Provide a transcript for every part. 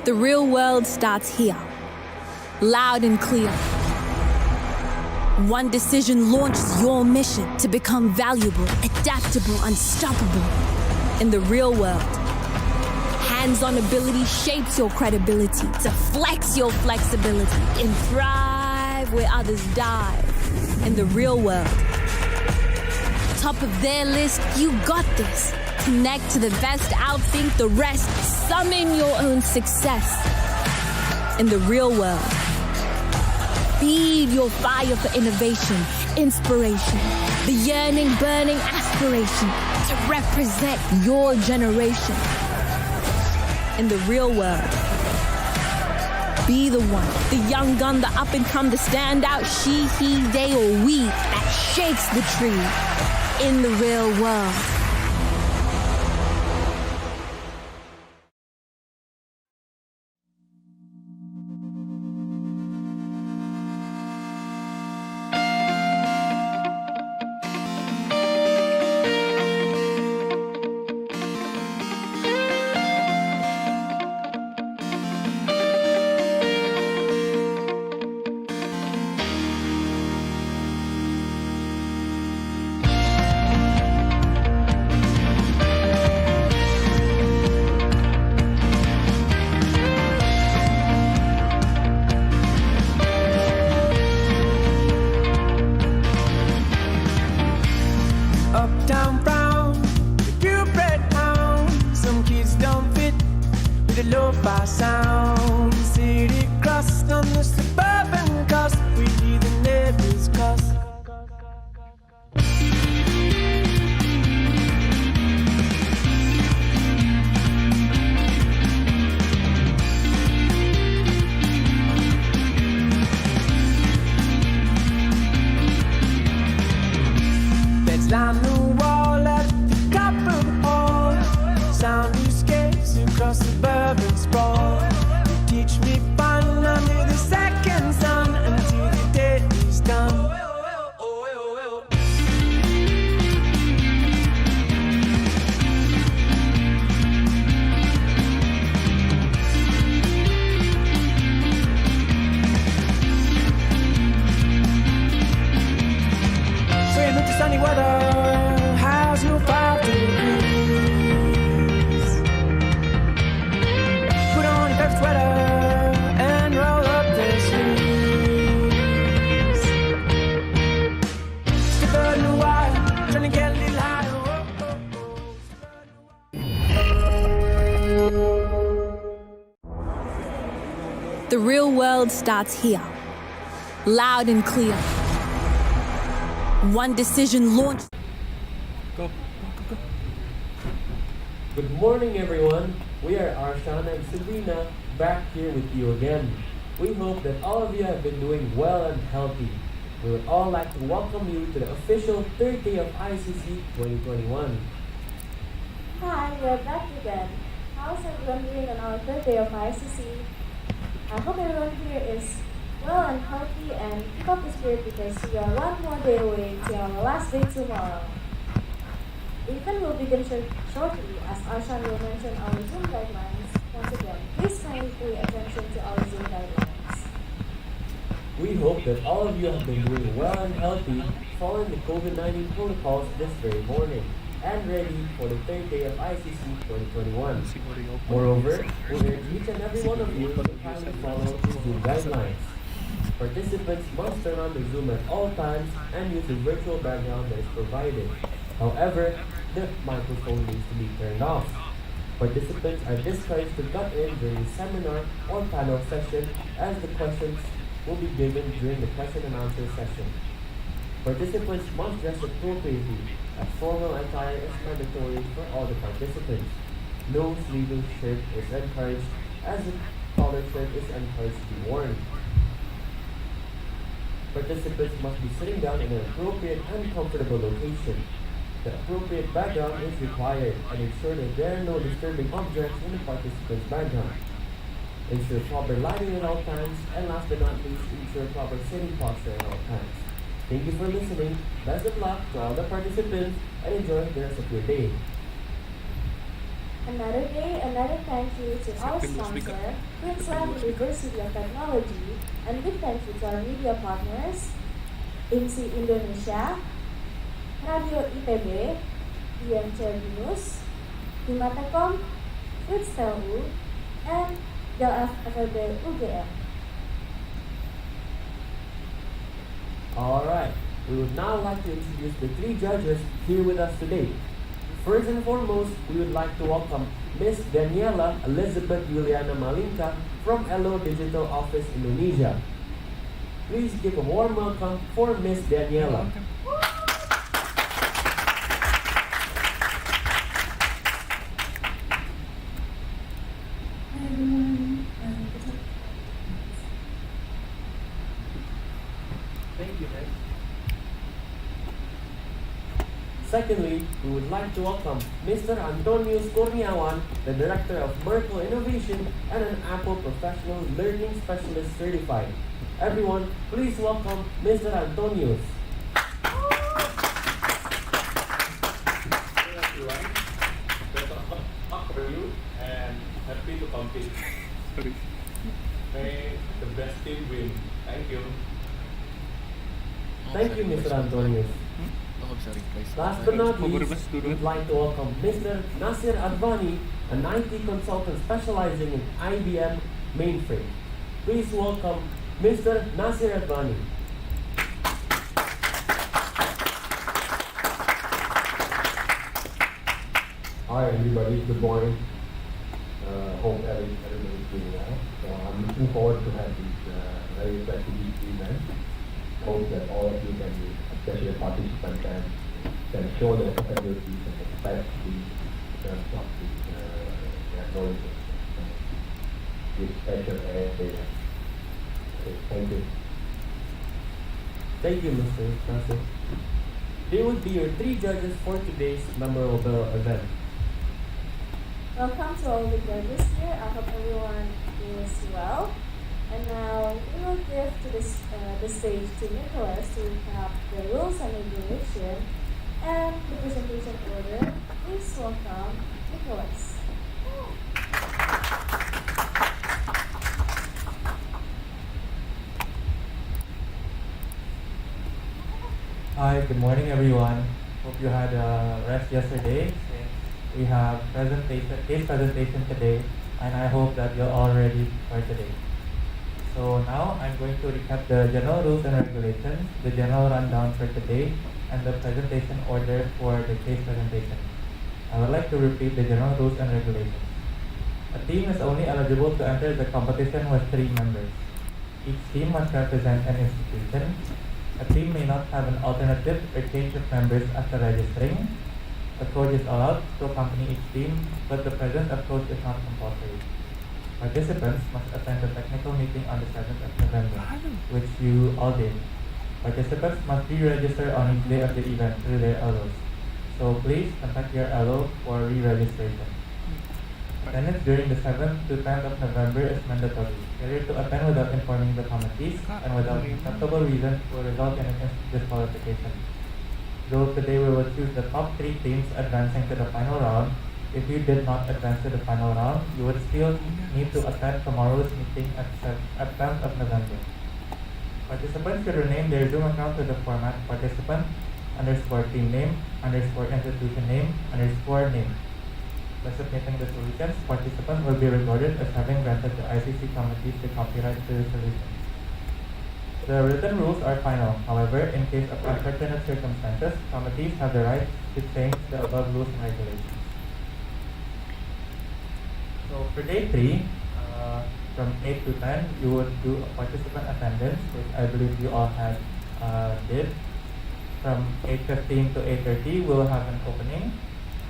The real world starts here, loud and clear. One decision launches your mission to become valuable, adaptable, unstoppable. In the real world, hands-on ability shapes your credibility to flex your flexibility and thrive where others dive. In the real world, top of their list, you got this. Connect to the best, outthink the rest. Summon your own success. In the real world, feed your fire for innovation, inspiration, the yearning, burning aspiration to represent your generation. In the real world, be the one, the young gun, the up and come, the standout, she, he, they, or we that shakes the tree. In the real world. Uptown brown, the purebred hound. Some kids don't fit with the lo-fi sound. City crossed on the suburban coast, we hear the neighbors cuss. Beds line the wall at the Copper Hall. Sound escapes across suburban sprawl. You teach me fun under the second sun until the day is done. Swim with the sunny weather, how's your 5 degrees? Put on your favorite sweater and roll up the sleeves. Step out in the wild, trying to get a little higher. The real world starts here, loud and clear. One decision launched. Good morning, everyone. We are Arshana and Sabrina back here with you again. We hope that all of you have been doing well and healthy. We would all like to welcome you to the official third day of ISCC 2021. Hi, we're back again. How's everyone doing on our third day of ISCC? I hope everyone here is well and healthy and keep up the spirit because we are one more day away to our last day tomorrow. The event will begin shortly as Arshan will mention our Zoom guidelines. Once again, please kindly pay attention to our Zoom guidelines. We hope that all of you have been doing well and healthy following the COVID-19 protocols this very morning and ready for the third day of ICC 2021. Moreover, we urge each and every one of you to kindly follow the Zoom guidelines. Participants must turn on the Zoom at all times and use the virtual background that is provided. However, the microphone needs to be turned off. Participants are discouraged to cut in during the seminar or panel session as the questions will be given during the question and answer session. Participants must dress appropriately as formal attire is mandatory for all the participants. No sleeveless shirt is encouraged as the collared shirt is encouraged to be worn. Participants must be sitting down in an appropriate and comfortable location. The appropriate background is required and ensure that there are no disturbing objects in the participant's background. Ensure proper lighting at all times, and last but not least, ensure proper sitting posture at all times. Thank you for listening. Best of luck to all the participants and enjoy the rest of your day. Another day, another thank you to our sponsor, Queensland University of Technology, and big thank you to our media partners, IMSI Indonesia, Radio ITB, ISCC BINUS, Himatekom, Fritz TLU, and Del FLB UGM. Alright, we would now like to introduce the three judges here with us today. First and foremost, we would like to welcome Miss Daniela Elizabeth Juliana Malinka from Elo Digital Office Indonesia. Please give a warm welcome for Miss Daniela. Thank you, Miss. Secondly, we would like to welcome Mr. Antonius Kurniawan, the Director of Merkle Innovation and an Apple Professional Learning Specialist Certified. Everyone, please welcome Mr. Antonius. Hello everyone, better up for you and happy to compete. May the best team win. Thank you. Thank you, Mr. Antonius. Last but not least, we would like to welcome Mr. Nasir Advani, an IT consultant specializing in IBM mainframe. Please welcome Mr. Nasir Advani. Hi everybody, good morning. Hope everybody's doing well. So I'm looking forward to have this very strategic event. Hope that all of you can, especially the participants, can show their capabilities and capacity in terms of their knowledge this special area. Okay, thank you. Thank you, Mr. Nasir. They would be your three judges for today's memorable event. Welcome to all the judges here. I hope everyone is well. And now we will give to the stage to Nicholas to recap the rules and regulation and the presentation order. Please welcome Nicholas. Hi, good morning everyone. Hope you had a rest yesterday. We have case presentation today, and I hope that you're all ready for today. So now I'm going to recap the general rules and regulations, the general rundown for today, and the presentation order for the case presentation. I would like to repeat the general rules and regulations. A team is only eligible to enter the competition with 3 members. Each team must represent an institution. A team may not have an alternative or change of members after registering. A coach is allowed to accompany each team, but the presence of coach is not compulsory. Participants must attend the technical meeting on the 7th of November, which you all did. Participants must re-register on each day of the event through their LOs. So please contact your LO for re-registration. Attendance during the 7th to 10th of November is mandatory. Failure to attend without informing the committees and without acceptable reason will result in disqualification. So today we will choose the top 3 teams advancing to the final round. If you did not advance to the final round, you would still need to attend tomorrow's meeting at 10th of November. Participants should rename their Zoom account to the format participant _team name _institution name _name. By submitting the solutions, participants will be recorded as having granted the ICC committees the copyright to the solution. The written rules are final. However, in case of unfortunate circumstances, committees have the right to change the above rules and regulations. So for day 3, from 8 to 10, you would do a participant attendance, which I believe you all had did. From 8:15 to 8:30, we will have an opening,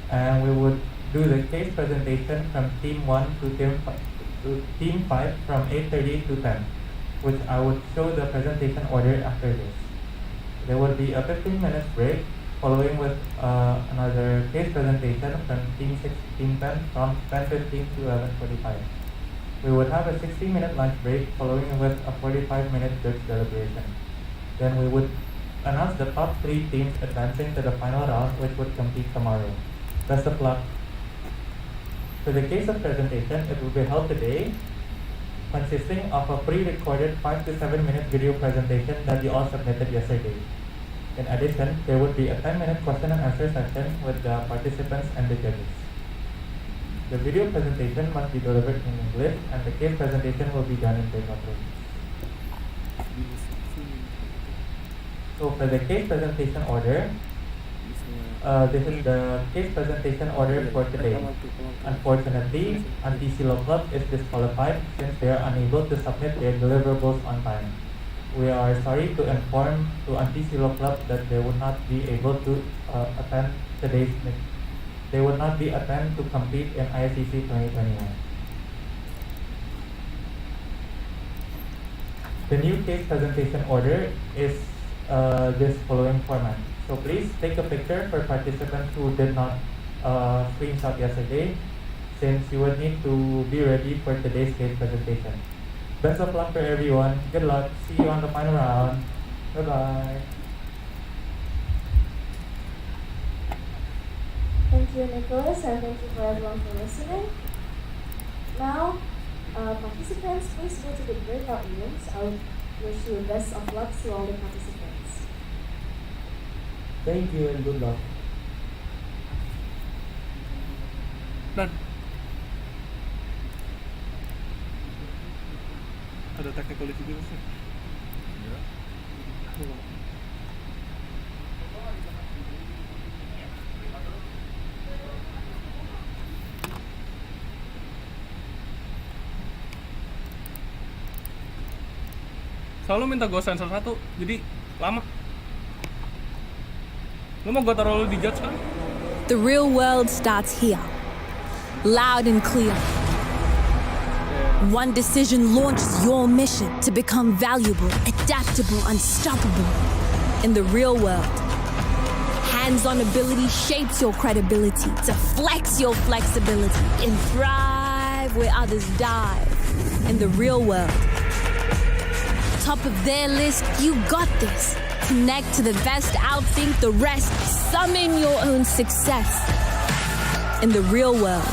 and we would do the case presentation from team 1 to team 5 from 8:30 to 10, which I would show the presentation order after this. There will be a 15 minutes break, following with another case presentation from team 6 to team 10 from 10:15 to 11:45. We would have a 60-minute lunch break, following with a 45-minute church deliberation. Then we would announce the top 3 teams advancing to the final round, which would compete tomorrow. Best of luck. For the case of presentation, it will be held today, consisting of a pre-recorded 5 to 7 minute video presentation that you all submitted yesterday. In addition, there would be a 10-minute question and answer session with the participants and the judges. The video presentation must be delivered in English, and the case presentation will be done in breakout rooms. So for the case presentation order, this is the case presentation order for today. Unfortunately, Anti-Silo Club is disqualified since they are unable to submit their deliverables on time. We are sorry to inform to Anti-Silo Club that they would not be able to attend today's meeting. They would not be attend to compete in ISCC 2021. The new case presentation order is this following format. So please take a picture for participants who did not screenshot yesterday, since you would need to be ready for today's case presentation. Best of luck for everyone. Good luck. See you on the final round. Bye-bye. Thank you, Nicholas, and thank you for everyone for listening. Now, participants, please go to the breakout rooms. I wish you best of luck to all the participants. Thank you and good luck. Dan. Ada technical difficulties. Ya. Selalu minta gue sensor satu, jadi lama. Lu mau gue taruh lu di judge kan? The real world starts here, loud and clear. One decision launches your mission to become valuable, adaptable, unstoppable. In the real world, hands-on ability shapes your credibility to flex your flexibility and thrive where others dive. In the real world, top of their list, you got this. Connect to the best, outthink the rest, summon your own success. In the real world,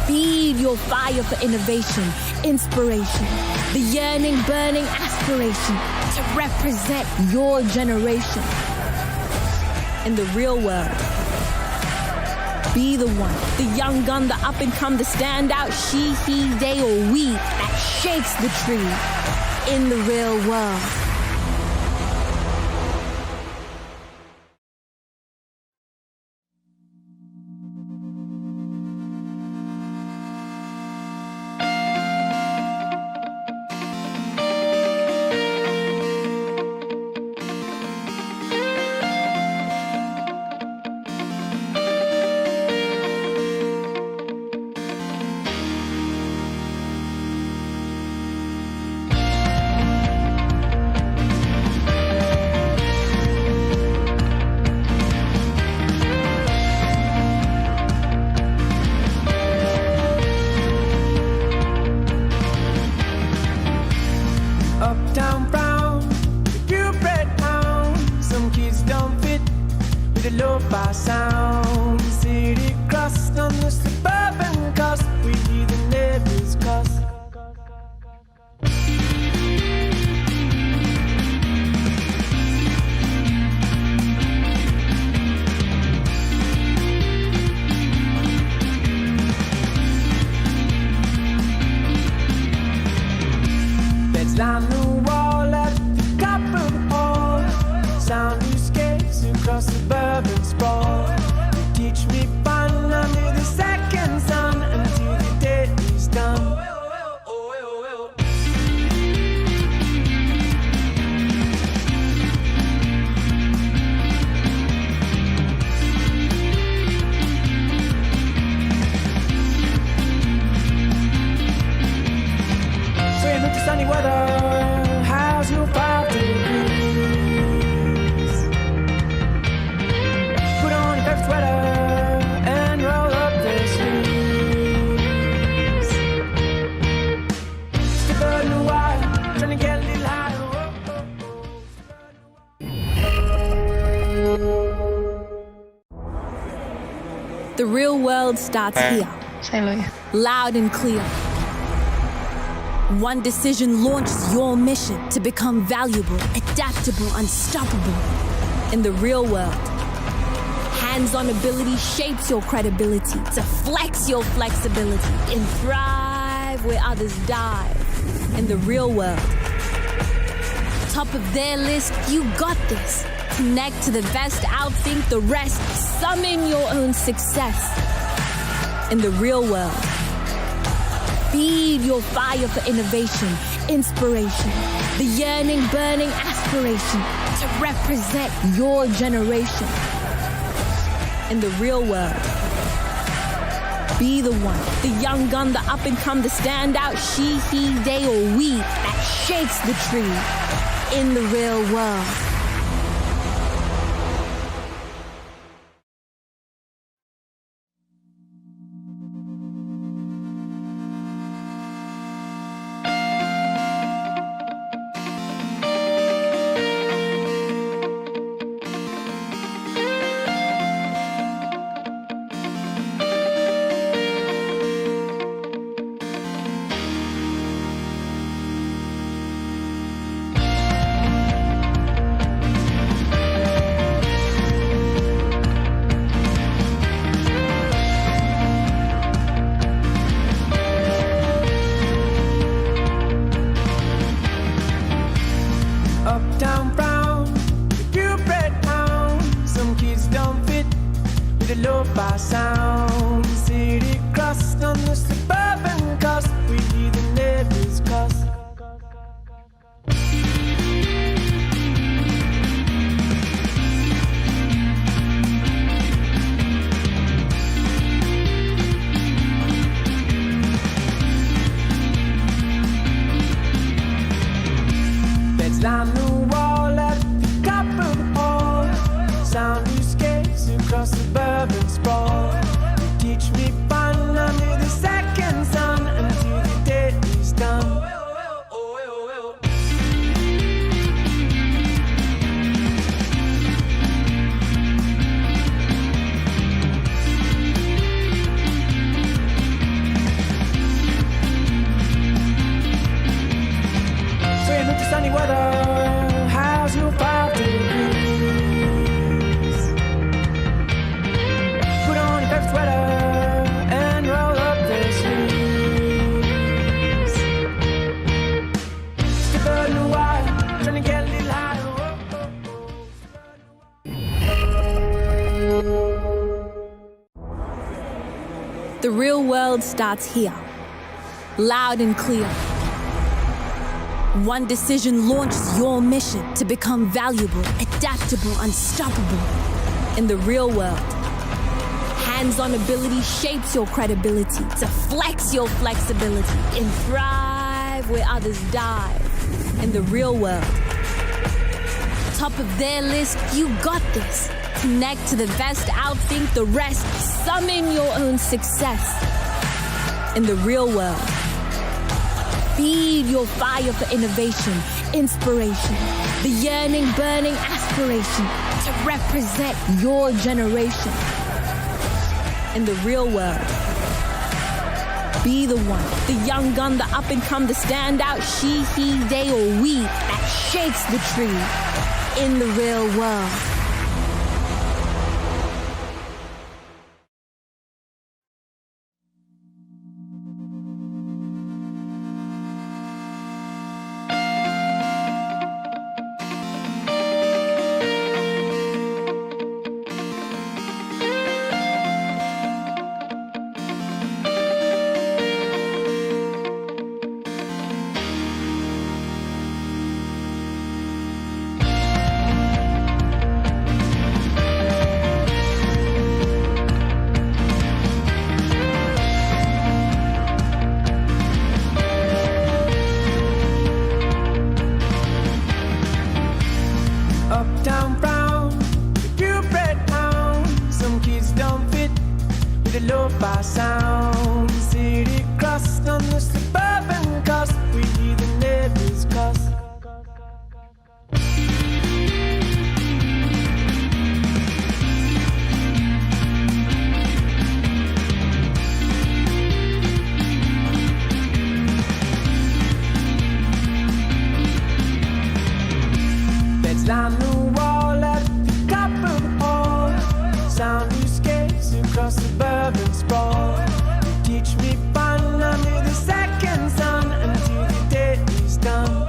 feed your fire for innovation, inspiration, the yearning, burning aspiration to represent your generation. In the real world, be the one, the young gun, the up and come, the standout, she, he, they, or we that shakes the tree. In the real world. Uptown brown, the purebred hound. Some kids don't fit with the lo-fi sound. City crossed on the suburban cusp. We hear the neighbors cuss. Beds line the wall at the copper hall. Sound escapes across suburban sprawl. You teach me fun under the second sun until the day is done. Swim into sunny weather. How's your 5 degrees? Put on your favorite sweater and roll up the sleeves. The real world starts here, ใช่เลย loud and clear. One decision launches your mission to become valuable, adaptable, unstoppable. In the real world, hands-on ability shapes your credibility to flex your flexibility and thrive where others dive. In the real world, top of their list, you got this. Connect to the best, outthink the rest, summon your own success. In the real world, feed your fire for innovation, inspiration, the yearning, burning aspiration to represent your generation. In the real world, be the one, the young gun, the up and come, the standout, she, he, they, or we that shakes the tree. In the real world. Uptown brown, the purebred hound. Some kids don't fit with the lo-fi sound. City crust on the suburban cusp, we hear the neighbors cuss. Beds line the wall at the copper hall. Sound escapes across suburban sprawl. You teach me fun under the second sun until the day is done. So you look to sunny weather. How's your 5 degrees? Put on your favorite sweater and roll up the sleeves. Step out in the wire, trying to get a little higher. The real world starts here, loud and clear. One decision launches your mission to become valuable, adaptable, unstoppable. In the real world, hands-on ability shapes your credibility to flex your flexibility and thrive where others dive. In the real world, top of their list, you got this. Connect to the best, outthink the rest, summon your own success. In the real world, feed your fire for innovation, inspiration, the yearning, burning aspiration to represent your generation. In the real world, be the one, the young gun, the up and come, the standout, she, he, they, or we that shakes the tree. In the real world. Climb the wall at the top of the hall. Soundscapes across suburban sprawl. You teach me fun under the second sun until the day is done.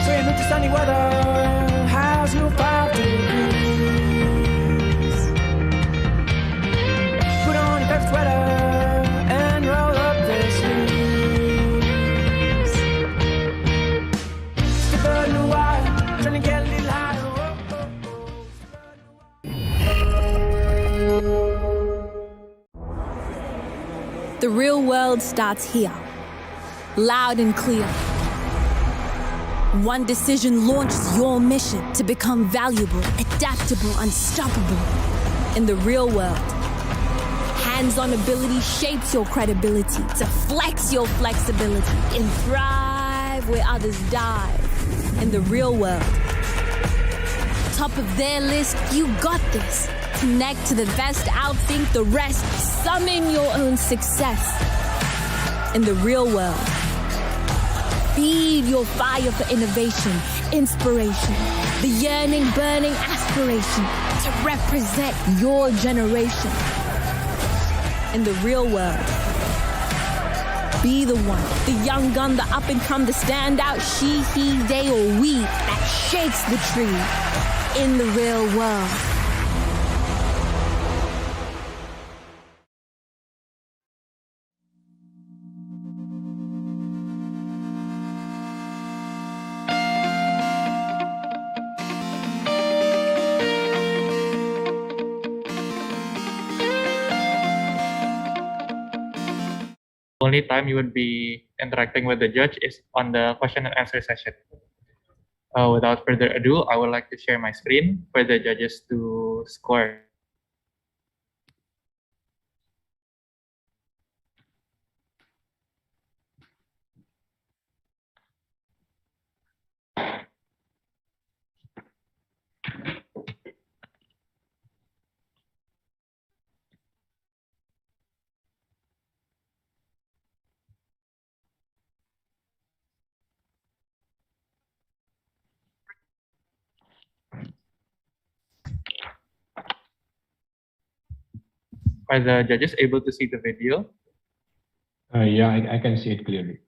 Swim into sunny weather. How's your 5 degrees? Put on your favorite sweater and roll up the sleeves. Step out in a while, trying to get a little higher. The real world starts here, loud and clear. One decision launches your mission to become valuable, adaptable, unstoppable. In the real world, hands-on ability shapes your credibility to flex your flexibility and thrive where others dive. In the real world, top of their list, you got this. Connect to the best, outthink the rest, summon your own success. In the real world, feed your fire for innovation, inspiration, the yearning, burning aspiration to represent your generation. In the real world, be the one, the young gun, the up and come, the standout, she, he, they, or we that shakes the tree. In the real world. Only time you would be interacting with the judge is on the question and answer session. Without further ado, I would like to share my screen for the judges to score. Are the judges able to see the video? Yeah, I can see it clearly.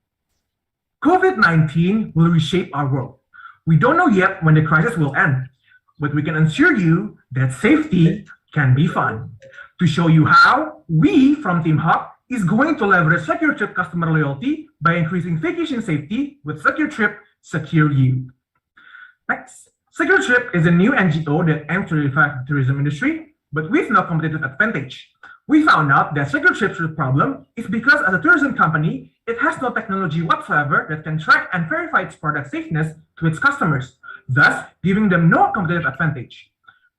COVID-19 will reshape our world. We don't know yet when the crisis will end, but we can assure you that safety can be fun. To show you how, we from Team Hub is going to leverage SecureTrip customer loyalty by increasing vacation safety with SecureTrip Secure You. Next, SecureTrip is a new NGO that aims to revive the tourism industry, but with no competitive advantage. We found out that SecureTrip's problem is because as a tourism company, it has no technology whatsoever that can track and verify its product safeness to its customers, thus giving them no competitive advantage.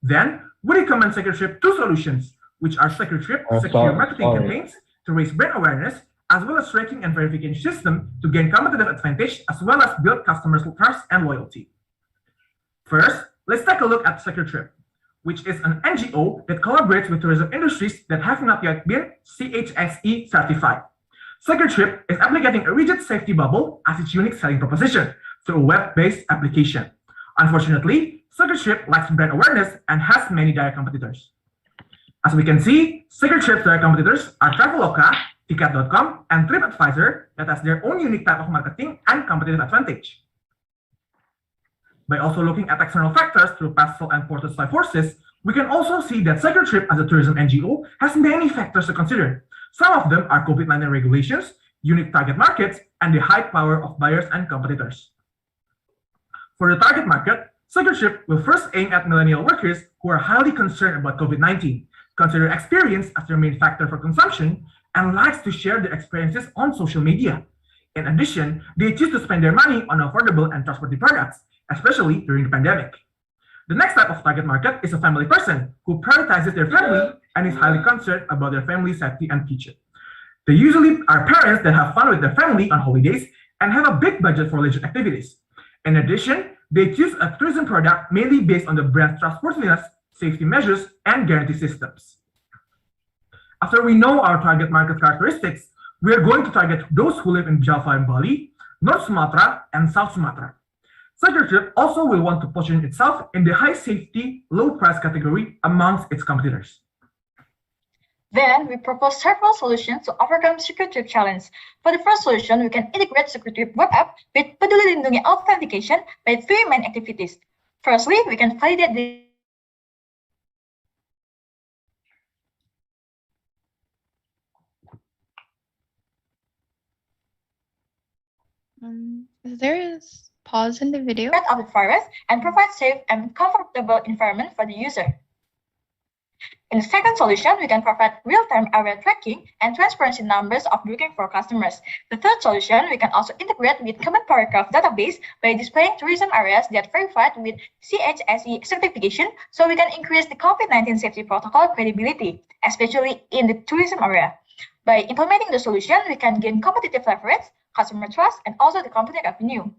Then, we recommend SecureTrip two solutions, which are SecureTrip secure marketing campaigns to raise brand awareness, as well as tracking and verification system to gain competitive advantage, as well as build customers' trust and loyalty. First, let's take a look at SecureTrip, which is an NGO that collaborates with tourism industries that have not yet been CHSE certified. SecureTrip is applicating a rigid safety bubble as its unique selling proposition through a web-based application. Unfortunately, SecureTrip lacks brand awareness and has many direct competitors. As we can see, SecureTrip's direct competitors are Traveloka, Ticket.com, and TripAdvisor that has their own unique type of marketing and competitive advantage. By also looking at external factors through Pastel and Porter's forces, we can also see that SecureTrip as a tourism NGO has many factors to consider. Some of them are COVID-19 regulations, unique target markets, and the high power of buyers and competitors. For the target market, SecureTrip will first aim at millennial workers who are highly concerned about COVID-19, consider experience as their main factor for consumption, and likes to share their experiences on social media. In addition, they choose to spend their money on affordable and trustworthy products, especially during the pandemic. The next type of target market is a family person who prioritizes their family and is highly concerned about their family's safety and future. They usually are parents that have fun with their family on holidays and have a big budget for leisure activities. In addition, They choose a tourism product mainly based on the brand's trustworthiness, safety measures, and guarantee systems. After we know our target market characteristics, we are going to target those who live in Java and Bali, North Sumatra, and South Sumatra. Trip also will want to position itself in the high safety, low price category amongst its competitors. Then we propose several solutions to overcome SecureTrip challenge. For the first solution, we can integrate SecureTrip web app with Peduli Lindungi authentication by three main activities. Firstly, we can validate the Is there a pause in the video? spread of the virus and provide safe and comfortable environment for the user. In the second solution, we can provide real-time area tracking and transparency numbers of booking for customers. The third solution, we can also integrate with common paragraph database by displaying tourism areas that verified with CHSE certification, so we can increase the COVID-19 safety protocol credibility, especially in the tourism area. By implementing the solution, we can gain competitive leverage, customer trust, and also the company revenue.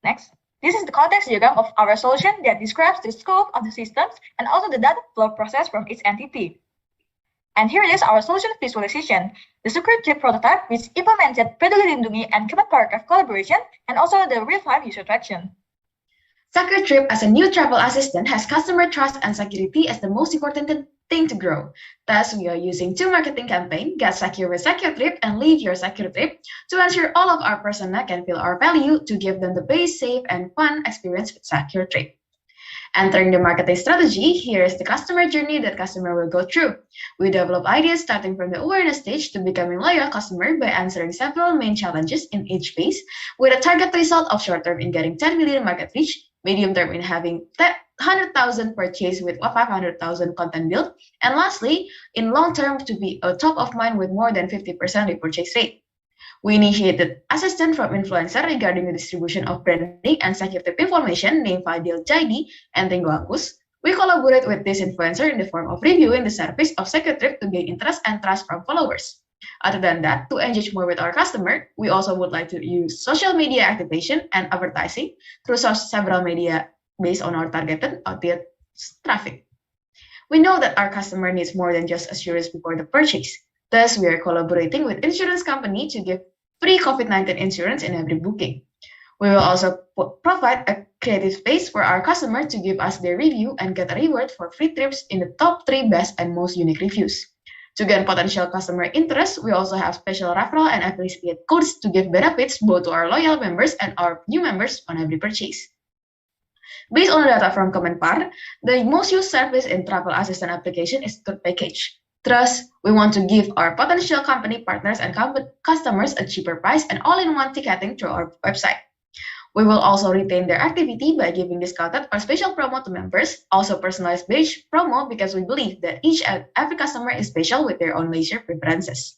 Next. This is the context diagram of our solution that describes the scope of the systems and also the data flow process from each entity. And here is our solution visualization. The SecureTrip prototype, which implemented Peduli Lindungi and common paragraph collaboration, and also the real-time user traction. SecureTrip as a new travel assistant has customer trust and security as the most important thing to grow. Thus, we are using two marketing campaigns, Get Secure with SecureTrip and Live Your Secure Trip, to ensure all of our persona can feel our value to give them the best, safe, and fun experience with SecureTrip. Entering the marketing strategy, here is the customer journey that customer will go through. We develop ideas starting from the awareness stage to becoming loyal customer by answering several main challenges in each phase, with a target result of short term in getting 10 million market reach, medium term in having 100,000 purchase with 500,000 content built, and lastly, in long term to be a top of mind with more than 50% repurchase rate. We initiated assistance from influencer regarding the distribution of branding and security information named Fadil Jaidi and Ringo Agus. We collaborate with this influencer in the form of reviewing the service of SecureTrip to gain interest and trust from followers. Other than that, to engage more with our customer, we also would like to use social media activation and advertising through several media based on our targeted audience traffic. We know that our customer needs more than just assurance before the purchase. Thus, we are collaborating with insurance company to give free COVID-19 insurance in every booking. We will also provide a creative space for our customer to give us their review and get a reward for free trips in the top 3 best and most unique reviews. To gain potential customer interest, we also have special referral and affiliate codes to give benefits both to our loyal members and our new members on every purchase. Based on the data from Kemenpar, the most used service in travel assistant application is tour package. Thus, we want to give our potential company partners and customers a cheaper price and all-in-one ticketing through our website. We will also retain their activity by giving discounted or special promo to members, also personalized badge promo because we believe that each and every customer is special with their own leisure preferences.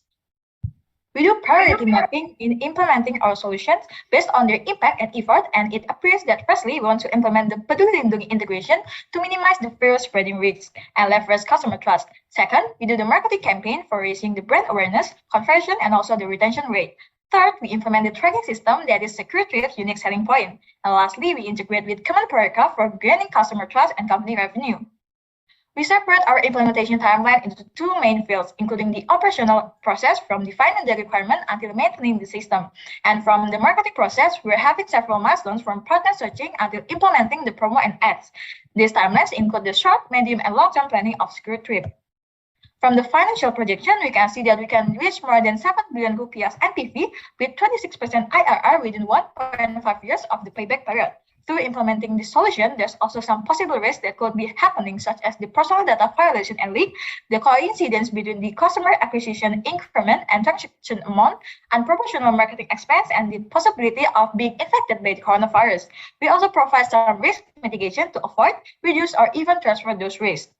We do priority mapping in implementing our solutions based on their impact and effort, and it appears that firstly, we want to implement the Peduli Lindungi integration to minimize the virus spreading risks and leverage customer trust. Second, we do the marketing campaign for raising the brand awareness, conversion, and also the retention rate. Third, we implement the tracking system that is SecureTrip's unique selling point. And lastly, we integrate with common paragraph for gaining customer trust and company revenue. We separate our implementation timeline into 2 main fields, including the operational process from defining the requirement until maintaining the system. And from the marketing process, we're having several milestones from partner searching until implementing the promo and ads. These timelines include the short, medium, and long-term planning of SecureTrip. From the financial projection, we can see that we can reach more than 7 billion rupiah NPV with 26% IRR within 1.5 years of the payback period. Through implementing this solution, there's also some possible risks that could be happening, such as the personal data violation and leak, the coincidence between the customer acquisition increment and transaction amount, unproportional marketing expense, and the possibility of being infected by the coronavirus. We also provide some risk mitigation to avoid, reduce, or even transfer those risks.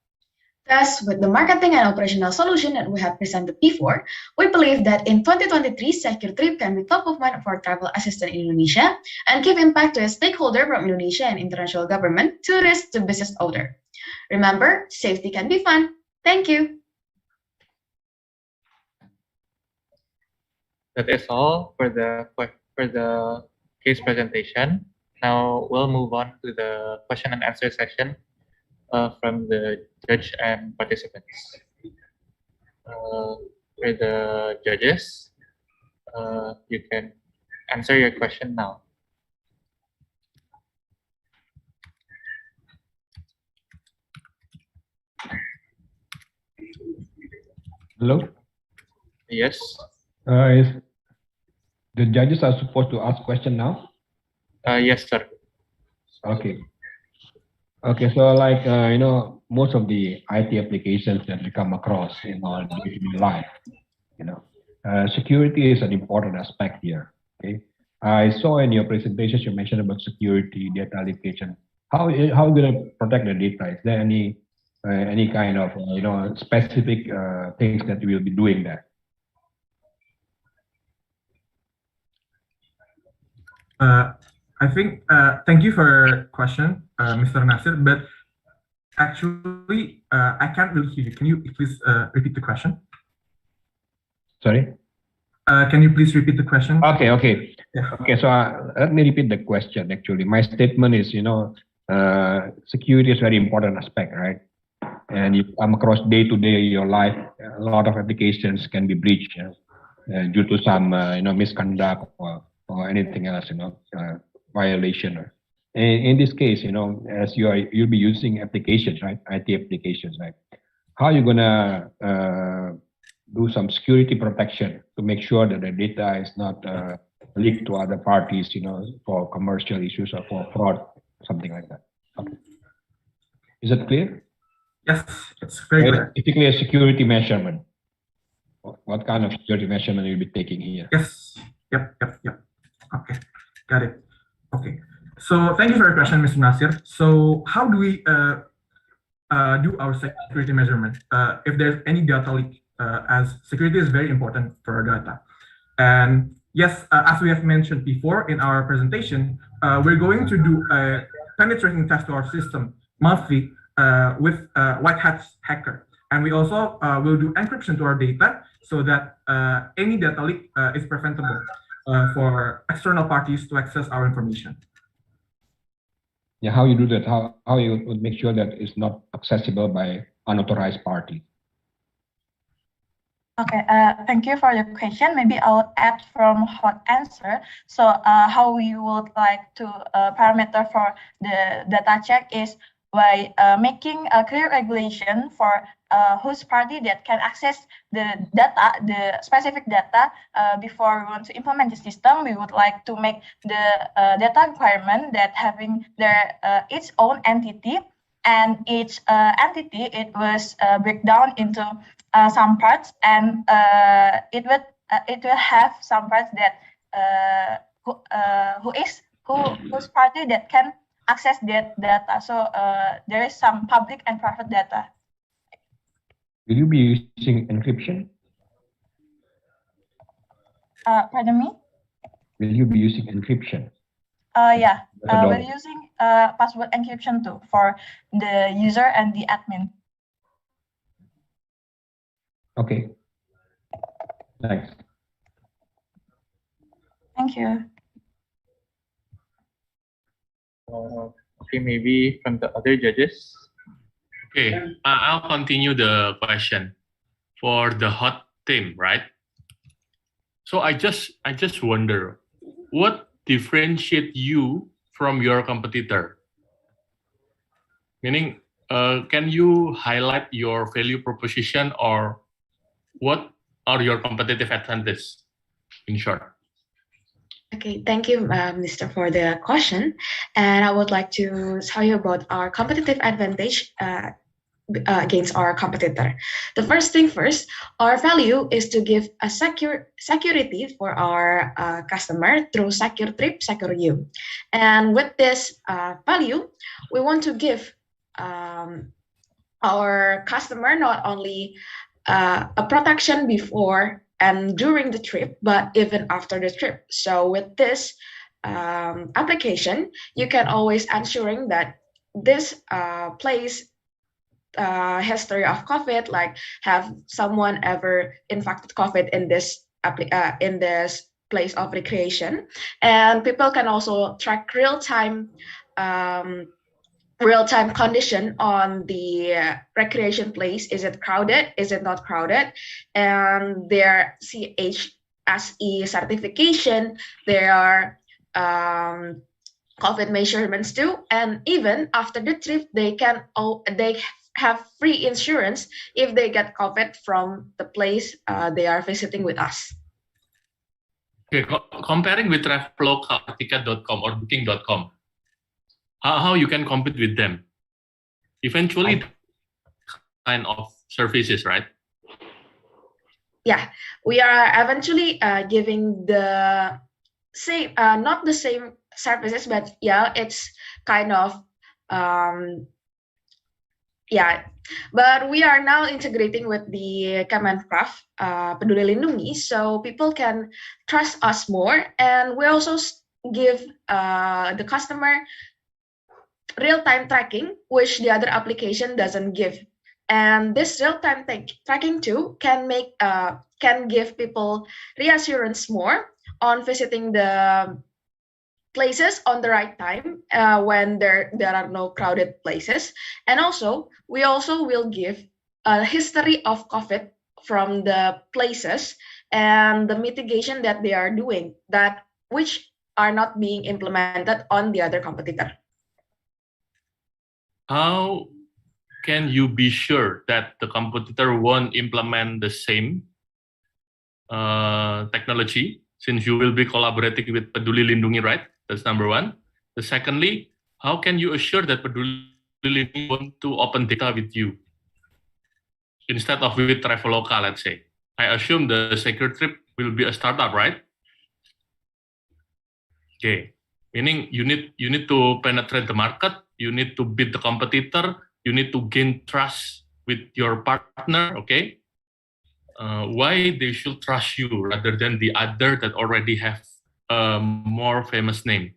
Thus, with the marketing and operational solution that we have presented before, we believe that in 2023, SecureTrip can be top of mind for travel assistant in Indonesia and give impact to a stakeholder from Indonesia and international government, tourists to business owner. Remember, safety can be fun. Thank you. That is all for the case presentation. Now we'll move on to the question and answer session from the judge and participants. For the judges, you can answer your question now. Hello? Yes. Is the judges are supposed to ask question now? Yes, sir. Okay. Okay, so like, most of the IT applications that we come across in our daily life, security is an important aspect here, okay? I saw in your presentations you mentioned about security, data allocation. How are you going to protect the data? Is there any kind of, specific things that we will be doing there? I think, thank you for your question, Mr. Nasir, but actually, I can't really hear you. Can you please repeat the question? Sorry? Can you please repeat the question? Okay. Yeah. Okay, so let me repeat the question, actually. My statement is, security is very important aspect, right? And you come across day-to-day your life, a lot of applications can be breached due to some, misconduct or anything else, violation. In this case, as you'll be using applications, right? IT applications, right? How are you gonna do some security protection to make sure that the data is not leaked to other parties, for commercial issues or for fraud, something like that? Okay. Is it clear? Yes, it's very clear. Typically a security measurement. What kind of security measurement you'll be taking here? Yes. Yep. Okay, got it. Okay, so thank you for your question, Mr. Nasir. So how do we do our security measurement if there's any data leak, as security is very important for our data? And yes, as we have mentioned before in our presentation, we're going to do a penetrating test to our system monthly with White Hat hacker. And we also will do encryption to our data so that any data leak is preventable for external parties to access our information. Yeah, how you do that? How you would make sure that it's not accessible by unauthorized party? Okay, thank you for the question. Maybe I'll add from hot answer. So how we would like to parameter for the data check is by making a clear regulation for whose party that can access the data, the specific data. Before we want to implement the system, we would like to make the data requirement that having their its own entity, and each entity it was break down into some parts, and it will have some parts that whose party that can access that data. So there is some public and private data. Will you be using encryption? Pardon me? Will you be using encryption? Yeah, we're using password encryption too for the user and the admin. Okay. Thanks. Thank you. Okay, maybe from the other judges. Okay, I'll continue the question for the hot team, right? So I just wonder, what differentiate you from your competitor? Meaning, can you highlight your value proposition, or what are your competitive advantages, in short? Okay, thank you, Mr. for the question. And I would like to tell you about our competitive advantage against our competitor. The first thing first, our value is to give a security for our customer through Secure Trip, Secure You. And with this value, we want to give our customer not only a protection before and during the trip, but even after the trip. So with this application, you can always ensuring that this place history of COVID, like have someone ever infected COVID in this place of recreation, and people can also track real-time condition on the recreation place. Is it crowded? Is it not crowded? And their CHSE certification, their COVID measurements too. And even after the trip, they have free insurance if they get COVID from the place they are visiting with us. Okay, comparing with Traveloka, Ticket.com or Booking.com, how you can compete with them? Eventually, kind of services, right? Yeah, we are eventually giving the same, not the same services, but yeah, it's kind of, yeah. But we are now integrating with the Kemenparekraf, Peduli Lindungi, so people can trust us more, and we also give the customer real-time tracking, which the other application doesn't give. And this real-time tracking too can give people reassurance more on visiting the places on the right time when there are no crowded places. And also, we also will give a history of COVID from the places and the mitigation that they are doing, which are not being implemented on the other competitor. How can you be sure that the competitor won't implement the same technology, since you will be collaborating with Peduli Lindungi, right? That's number one. The secondly, how can you assure that Peduli Lindungi want to open data with you instead of with Traveloka, let's say? I assume the secure trip will be a startup, right? Okay, meaning you need to penetrate the market, you need to beat the competitor, you need to gain trust with your partner, okay? Why they should trust you rather than the other that already have a more famous name?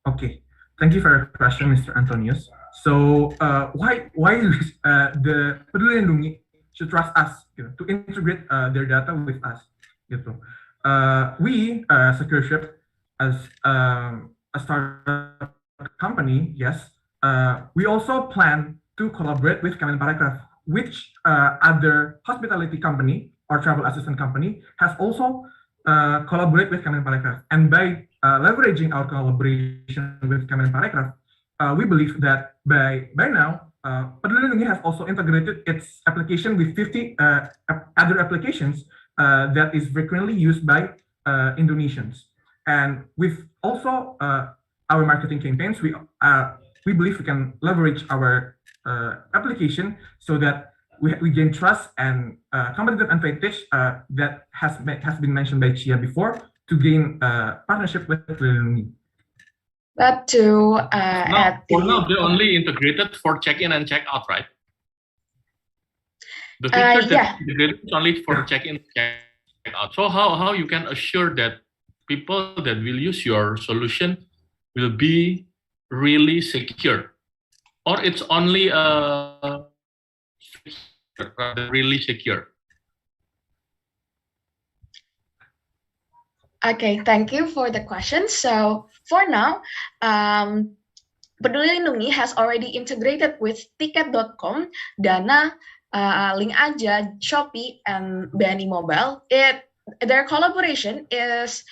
Okay, thank you for your question, Mr. Antonius. So why the Peduli Lindungi should trust us to integrate their data with us? We Secureship, as a startup company, yes, we also plan to collaborate with Kemenparekraf, which other hospitality company or travel assistant company has also collaborate with Kemenparekraf. And by leveraging our collaboration with Kemenparekraf, we believe that by now, Peduli Lindungi has also integrated its application with 50 other applications that is frequently used by Indonesians. And with also our marketing campaigns, we believe we can leverage our application so that we gain trust and competitive advantage that has been mentioned by Chia before to gain partnership with Peduli Lindungi. But to add, for now, they only integrated for check-in and check-out, right? The feature that integrated is only for check-in and check-out. So how you can assure that people that will use your solution will be really secure, or it's only really secure? Okay, thank you for the question. So for now, Peduli Lindungi has already integrated with Ticket.com, Dana, Link Aja, Shopee, and BNI Mobile. Their collaboration is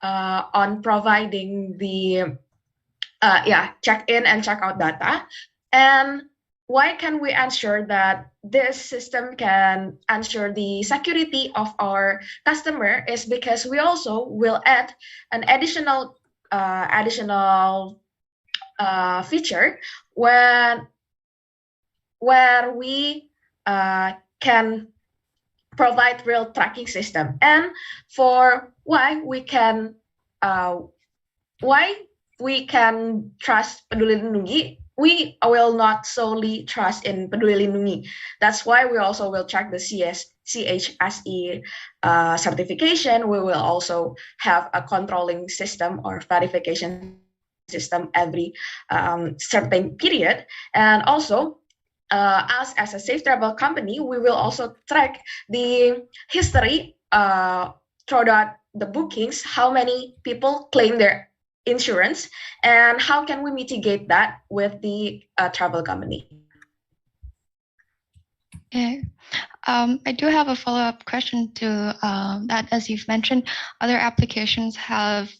on providing the check-in and check-out data. And why can we ensure that this system can ensure the security of our customer is because we also will add an additional feature where we can provide real tracking system. And for why we can trust Peduli Lindungi, we will not solely trust in Peduli Lindungi. That's why we also will check the CHSE certification. We will also have a controlling system or verification system every certain period. And also, us as a safe travel company, we will also track the history throughout the bookings, how many people claim their insurance, and how can we mitigate that with the travel company. Okay. I do have a follow-up question to that. As you've mentioned, other applications have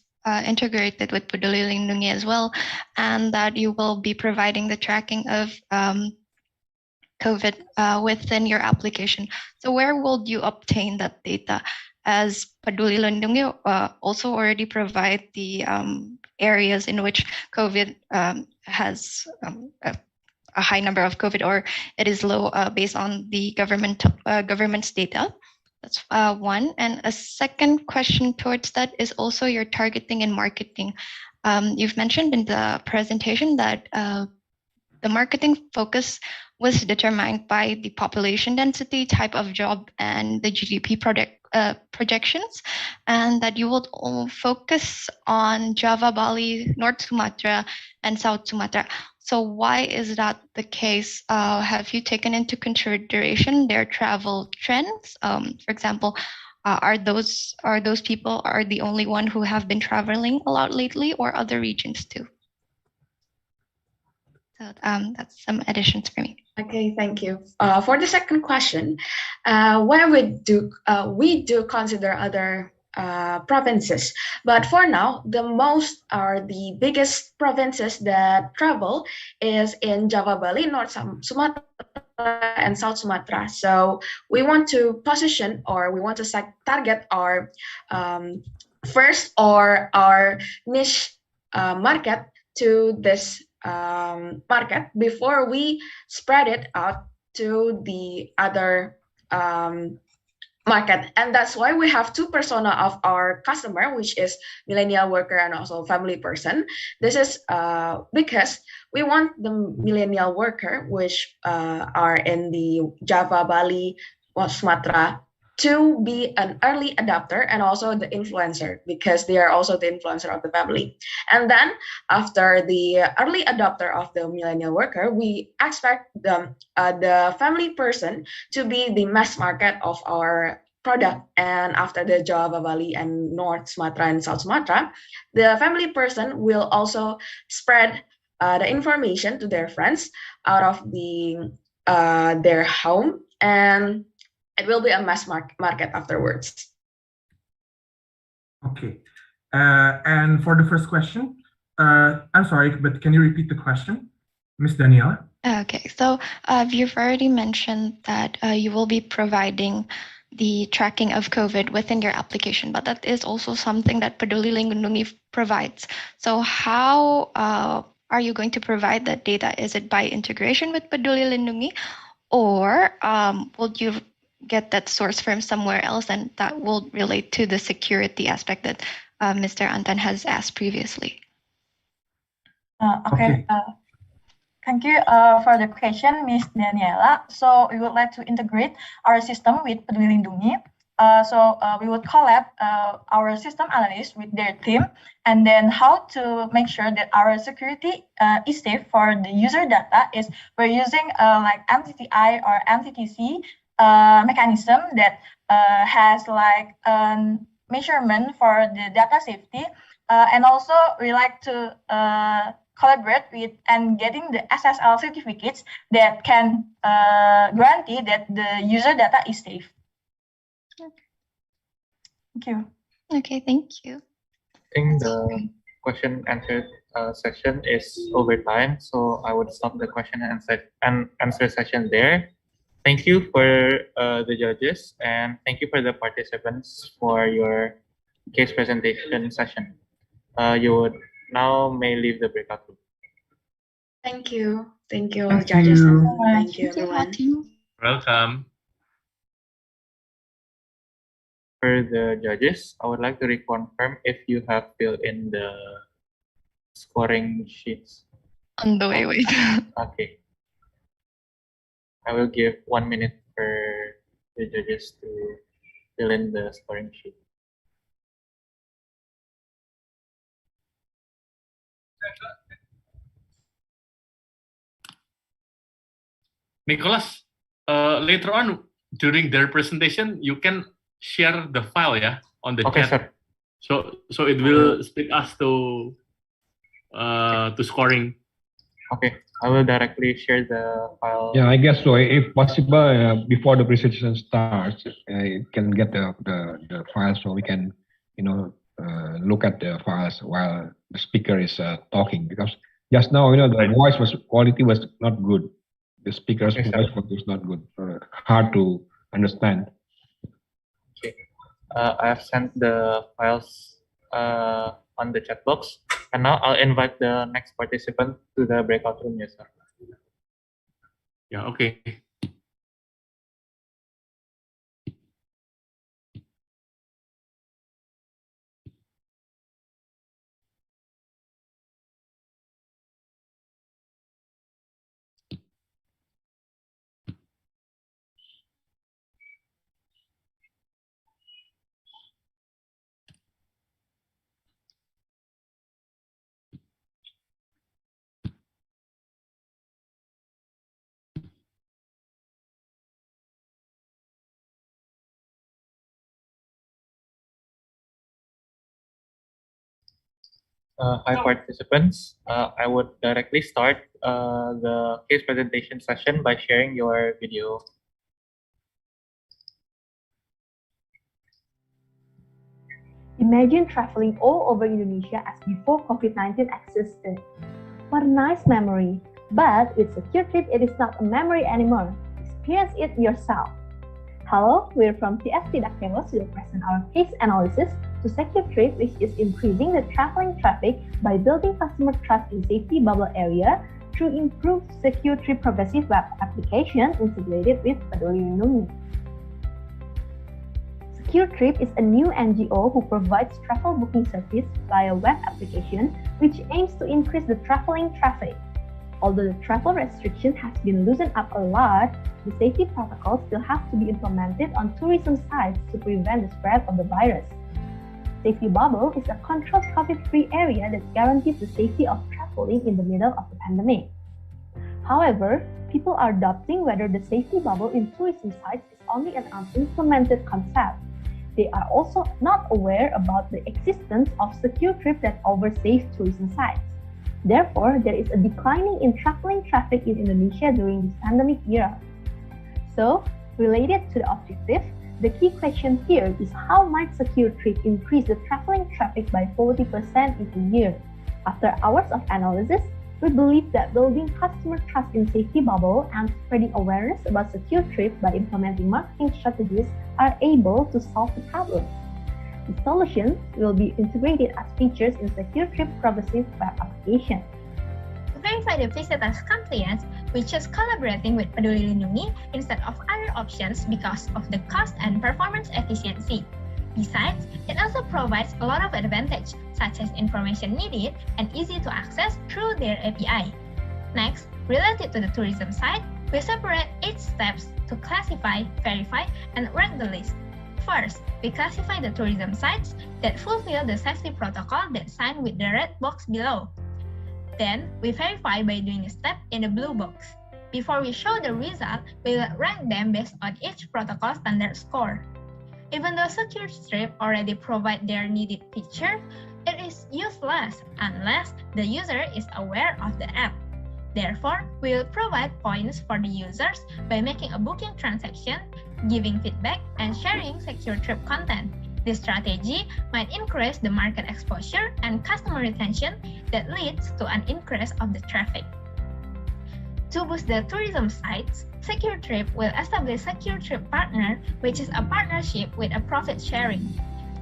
integrated with Peduli Lindungi as well, and that you will be providing the tracking of COVID within your application. So where will you obtain that data? As Peduli Lindungi also already provide the areas in which COVID has a high number of COVID, or it is low based on the government's data. That's one. And a second question towards that is also your targeting and marketing. You've mentioned in the presentation that the marketing focus was determined by the population density, type of job, and the GDP projections, and that you will focus on Java, Bali, North Sumatra, and South Sumatra. So why is that the case? Have you taken into consideration their travel trends? For example, are those people are the only one who have been traveling a lot lately, or other regions too? So that's some additions for me. Okay, thank you. For the second question, where we do consider other provinces, but for now, the biggest provinces that travel is in Java, Bali, North Sumatra, and South Sumatra. So we want to position, or we want to target our first or our niche market to this market before we spread it out to the other market. And that's why we have two persona of our customer, which is millennial worker and also family person. This is because we want the millennial worker, which are in the Java, Bali, Sumatra, to be an early adopter and also the influencer, because they are also the influencer of the family. And then after the early adopter of the millennial worker, we expect the family person to be the mass market of our product. And after the Java, Bali, and North Sumatra and South Sumatra, the family person will also spread the information to their friends out of their home, and it will be a mass market afterwards. Okay. And for the first question, I'm sorry, but can you repeat the question, Ms. Daniela? Okay, so you've already mentioned that you will be providing the tracking of COVID within your application, but that is also something that Peduli Lindungi provides. So how are you going to provide that data? Is it by integration with Peduli Lindungi, or will you get that source from somewhere else, and that will relate to the security aspect that Mr. Anton has asked previously? Okay. Thank you for the question, Ms. Daniela. So we would like to integrate our system with Peduli Lindungi. We would collab our system analyst with their team, and then how to make sure that our security is safe for the user data is we're using like MTTI or MTTC mechanism that has like measurement for the data safety, and also we like to collaborate with and getting the SSL certificates that can guarantee that the user data is safe. Thank you. Okay, thank you. I think the question answer section is over time, so I would stop the question and answer session there. Thank you for the judges, and thank you for the participants for your case presentation session. You would now may leave the breakout room. Thank you. Thank you, Thank judges. you. Thank you, everyone. Welcome. For the judges, I would like to reconfirm if you have filled in the scoring sheets. On the way, wait. Okay. I will give 1 minute for the judges to fill in the scoring sheet. Nicholas, later on during their presentation, you can share the file, yeah, on the Okay, chat. sir. So it will split us to scoring. Okay, I will directly share the file. Yeah, I guess so. If possible, before the presentation starts, it can get the file so we can, look at the files while the speaker is talking. Because just now, the voice quality was not good. The speaker's voice was not good. Hard to understand. Okay, I have sent the files on the chat box, and now I'll invite the next participant to the breakout room, yes, sir. Yeah, okay. Hi participants, I would directly start the case presentation session by sharing your video. Imagine traveling all over Indonesia as before COVID-19 existed. What a nice memory! But with Secure Trip, it is not a memory anymore. Experience it yourself. Hello, we're from TFT Dakelos. We'll present our case analysis to Secure Trip, which is increasing the traveling traffic by building customer trust in safety bubble area through improved Secure Trip progressive web application integrated with Peduli Lindungi. Secure Trip is a new NGO who provides travel booking service via web application, which aims to increase the traveling traffic. Although the travel restriction has been loosened up a lot, the safety protocols still have to be implemented on tourism sites to prevent the spread of the virus. Safety Bubble is a controlled COVID-free area that guarantees the safety of traveling in the middle of the pandemic. However, people are doubting whether the safety bubble in tourism sites is only an unimplemented concept. They are also not aware about the existence of Secure Trip that oversees tourism sites. Therefore, there is a declining in traveling traffic in Indonesia during this pandemic era. So, related to the objective, the key question here is how might Secure Trip increase the traveling traffic by 40% in a year? After hours of analysis, we believe that building customer trust in safety bubble and spreading awareness about Secure Trip by implementing marketing strategies are able to solve the problem. The solutions will be integrated as features in Secure Trip progressive web application. To verify the visitors' compliance, we chose collaborating with Peduli Lindungi instead of other options because of the cost and performance efficiency. Besides, it also provides a lot of advantage, such as information needed and easy to access through their API. Next, related to the tourism site, we separate 8 steps to classify, verify, and rank the list. First, we classify the tourism sites that fulfill the safety protocol that signed with the red box below. Then, we verify by doing a step in the blue box. Before we show the result, we will rank them based on each protocol standard score. Even though Secure Trip already provide their needed features, it is useless unless the user is aware of the app. Therefore, we will provide points for the users by making a booking transaction, giving feedback, and sharing Secure Trip content. This strategy might increase the market exposure and customer retention that leads to an increase of the traffic. To boost the tourism sites, Secure Trip will establish Secure Trip Partner, which is a partnership with a profit sharing.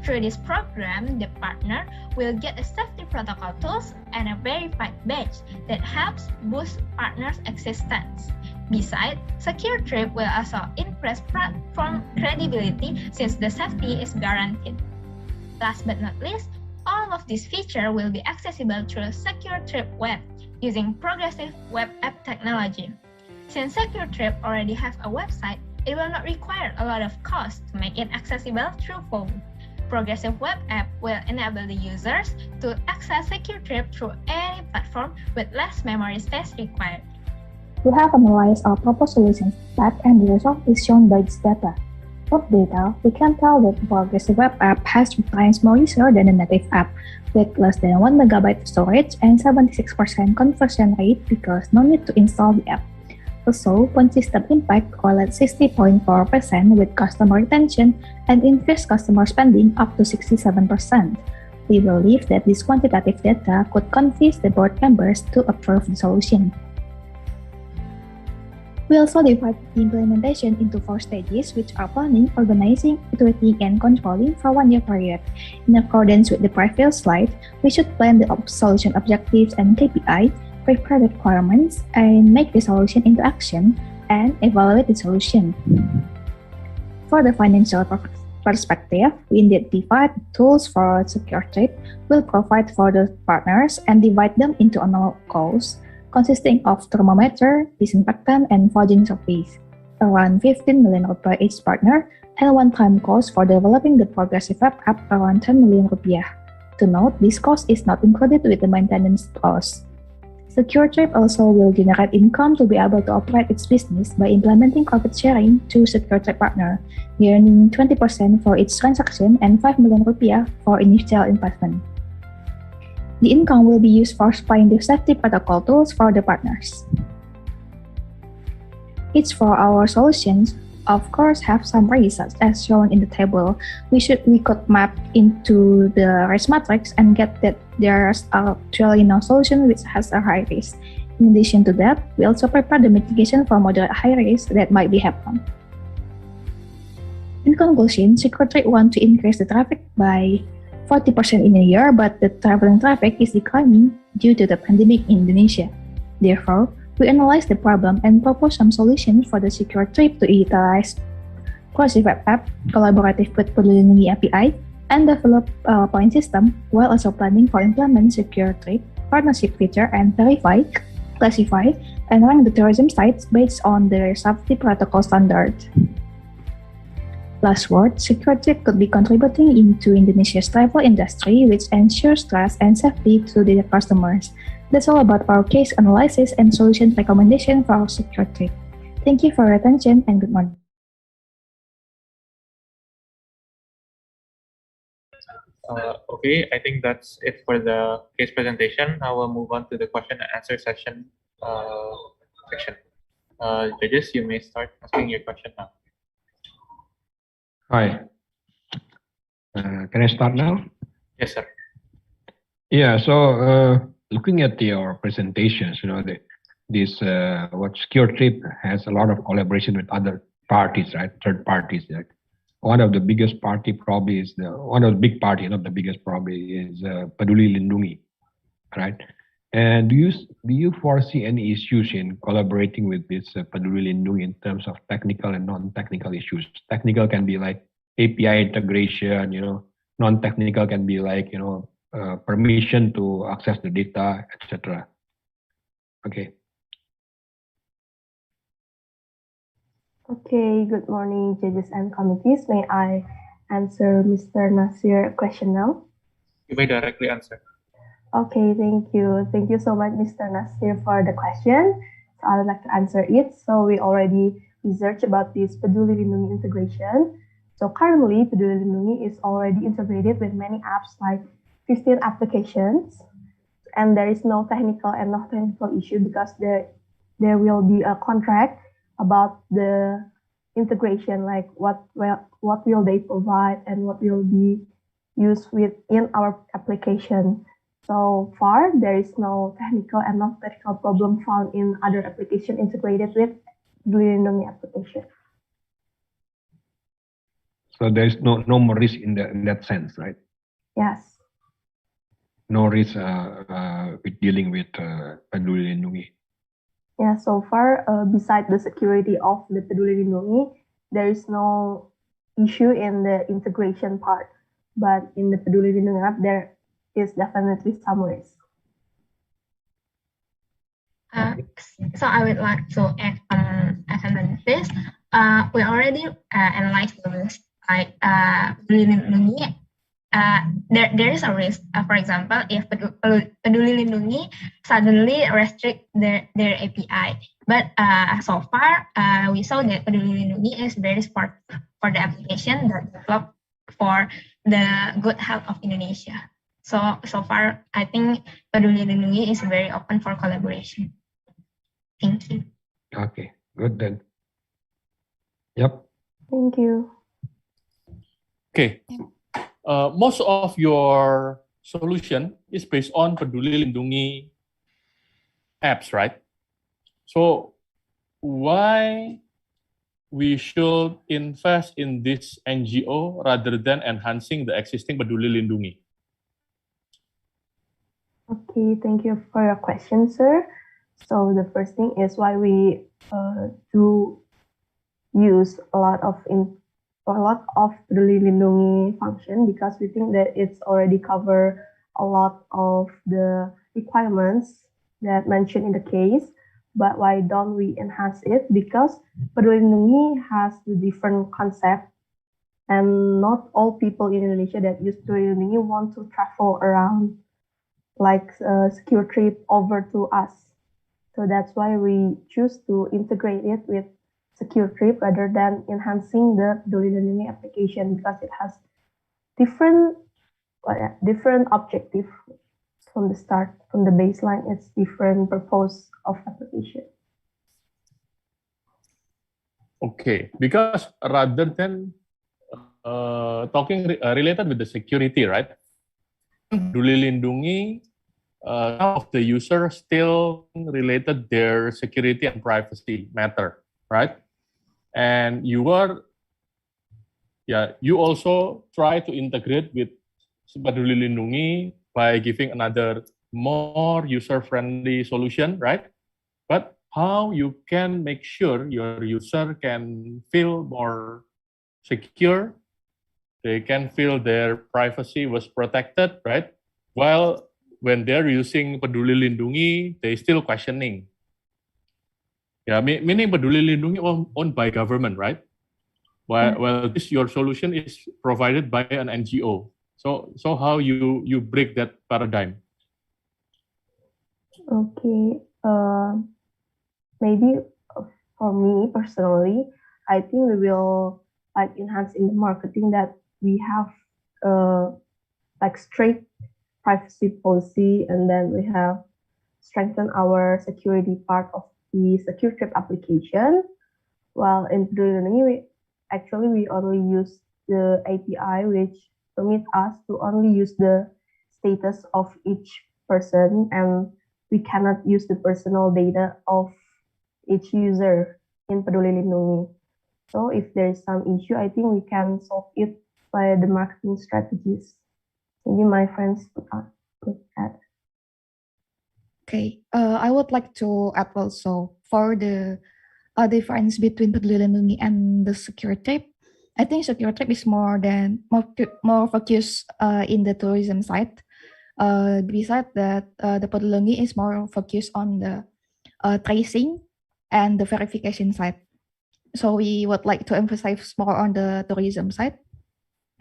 Through this program, the partner will get a safety protocol tools and a verified badge that helps boost partners' existence. Besides, Secure Trip will also increase platform credibility since the safety is guaranteed. Last but not least, all of these features will be accessible through Secure Trip Web using progressive web app technology. Since Secure Trip already has a website, it will not require a lot of cost to make it accessible through phone. Progressive web app will enable the users to access Secure Trip through any platform with less memory space required. We have analyzed our proposed solutions back, and the result is shown by this data. From data, we can tell that the progressive web app has 3 times more user than the native app, with less than 1 megabyte storage and 76% conversion rate because no need to install the app. Also, point system impact correlates 60.4% with customer retention and increased customer spending up to 67%. We believe that this quantitative data could convince the board members to approve the solution. We also divide the implementation into 4 stages, which are planning, organizing, iterating, and controlling for 1 year period. In accordance with the previous slide, we should plan the solution objectives and KPI, prepare the requirements, and make the solution into action, and evaluate the solution. For the financial perspective, we identify tools for SecureTrip, will provide for the partners, and divide them into annual costs, consisting of thermometer, disinfectant, and fogging service, around 15 million rupiah each partner, and one-time cost for developing the progressive web app around 10 million rupiah. To note, this cost is not included with the maintenance cost. SecureTrip also will generate income to be able to operate its business by implementing profit sharing to SecureTrip partner, earning 20% for each transaction and 5 million rupiah for initial investment. The income will be used for supplying the safety protocol tools for the partners. Each for our solutions, of course, have some risks as shown in the table. We could map into the risk matrix and get that there's actually no solution which has a high risk. In addition to that, we also prepare the mitigation for moderate high risk that might be happen. In conclusion, SecureTrip want to increase the traffic by 40% in a year, but the traveling traffic is declining due to the pandemic in Indonesia. Therefore, we analyzed the problem and proposed some solutions for the SecureTrip to utilize progressive web app, collaborative with Peduli Lindungi API, and develop a point system, while also planning for implement SecureTrip partnership feature and verify, classify, and rank the tourism sites based on their safety protocol standard. Last word, SecureTrip could be contributing into Indonesia's travel industry, which ensures trust and safety to their customers. That's all about our case analysis and solution recommendation for our SecureTrip. Thank you for your attention and good morning. Okay, I think that's it for the case presentation. Now we'll move on to the question and answer section. Judges, you may start asking your question now. Hi. Can I start now? Yes, sir. Yeah. So looking at your presentations, what SecureTrip has a lot of collaboration with other parties, right? Third parties. Like one of the biggest party probably is one of the big party, not the biggest probably is Peduli Lindungi, right? And do you foresee any issues in collaborating with this Peduli Lindungi in terms of technical and non-technical issues? Technical can be like API integration, non-technical can be like, permission to access the data, etc. Okay. Okay, good morning, judges and committees. May I answer Mr. Nasir's question now? You may directly answer. Okay, thank you. Thank you so much, Mr. Nasir, for the question. So I would like to answer it. So we already researched about this Peduli Lindungi integration. So currently, Peduli Lindungi is already integrated with many apps like 15 applications. And there is no technical and non-technical issue because there will be a contract about the integration, like what will they provide and what will be used within our application. So far, there is no technical and non-technical problem found in other application integrated with Peduli Lindungi application. So there is no more risk in that sense, right? Yes. No risk with dealing with Peduli Lindungi. Yeah, so far, besides the security of the Peduli Lindungi, there is no issue in the integration part. But in the Peduli Lindungi app, there is definitely some risk. So I would like to add this. We already analyzed those like Peduli Lindungi there is a risk. For example, if Peduli Lindungi suddenly restrict their API. But so far, we saw that Peduli Lindungi is very smart for the application that developed for the good health of Indonesia. So far, I think Peduli Lindungi is very open for collaboration. Thank you. Okay, good then. Yep. Thank you. Okay. Most of your solution is based on Peduli Lindungi apps, right? So why we should invest in this NGO rather than enhancing the existing Peduli Lindungi? Okay, thank you for your question, sir. So the first thing is why we do use a lot of Peduli Lindungi function, because we think that it's already cover a lot of the requirements that mentioned in the case. But why don't we enhance it? Because Peduli Lindungi has a different concept, and not all people in Indonesia that use Peduli Lindungi want to travel around like a secure trip over to us. So that's why we choose to integrate it with secure trip rather than enhancing the Peduli Lindungi application, because it has different objective from the start, from the baseline. It's different purpose of application. Okay, because rather than talking related with the security, right? Peduli Lindungi, some of the users still related their security and privacy matter, right? And you also try to integrate with Peduli Lindungi by giving another more user-friendly solution, right? But how you can make sure your user can feel more secure, they can feel their privacy was protected, right? While when they're using Peduli Lindungi, they still questioning. Yeah, meaning Peduli Lindungi owned by government, right? Well, this your solution is provided by an NGO. So how you break that paradigm? Okay, maybe for me personally, I think we will like enhance in the marketing that we have like strict privacy policy, and then we have strengthened our security part of the secure trip application. While in Peduli Lindungi, we only use the API which permit us to only use the status of each person, and we cannot use the personal data of each user in Peduli Lindungi. So if there is some issue, I think we can solve it by the marketing strategies. Maybe my friends could add. Okay, I would like to add also for the difference between Peduli Lindungi and the secure trip. I think secure trip is more focused in the tourism side. Besides that, the Peduli Lindungi is more focused on the tracing and the verification side. So we would like to emphasize more on the tourism side,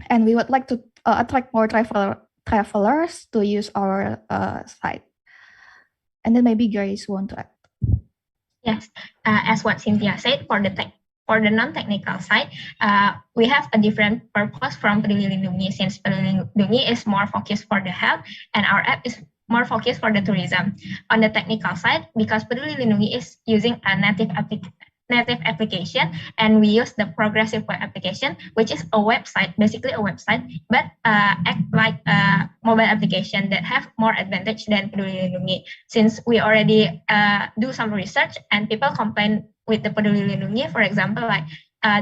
and we would like to attract more travelers to use our site. And then maybe Grace want to add. Yes, as what Cynthia said, for the non-technical side, we have a different purpose from Peduli Lindungi, since Peduli Lindungi is more focused for the health and our app is more focused for the tourism. On the technical side, because Peduli Lindungi is using a native application, and we use the progressive web application, which is a website, basically a website, but act like a mobile application that have more advantage than Peduli Lindungi. Since we already do some research and people complain with the Peduli Lindungi, for example, like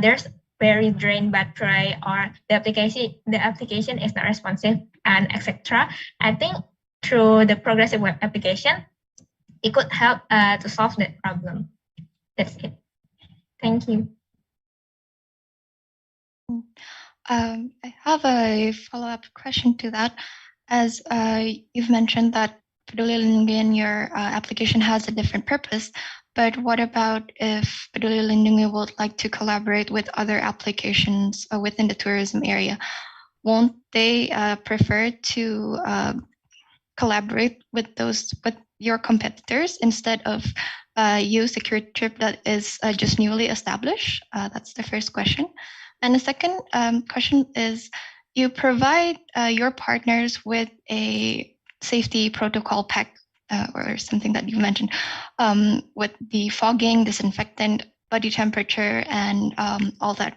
there's very drained battery, or the application is not responsive, and etc. I think through the progressive web application, it could help to solve that problem. That's it. Thank you. I have a follow-up question to that. As you've mentioned that Peduli Lindungi in your application has a different purpose, but what about if Peduli Lindungi would like to collaborate with other applications within the tourism area? won't they prefer to collaborate with your competitors instead of use security trip that is just newly established? That's the first question. And the second question is, you provide your partners with a safety protocol pack or something that you mentioned with the fogging, disinfectant, body temperature, and all that.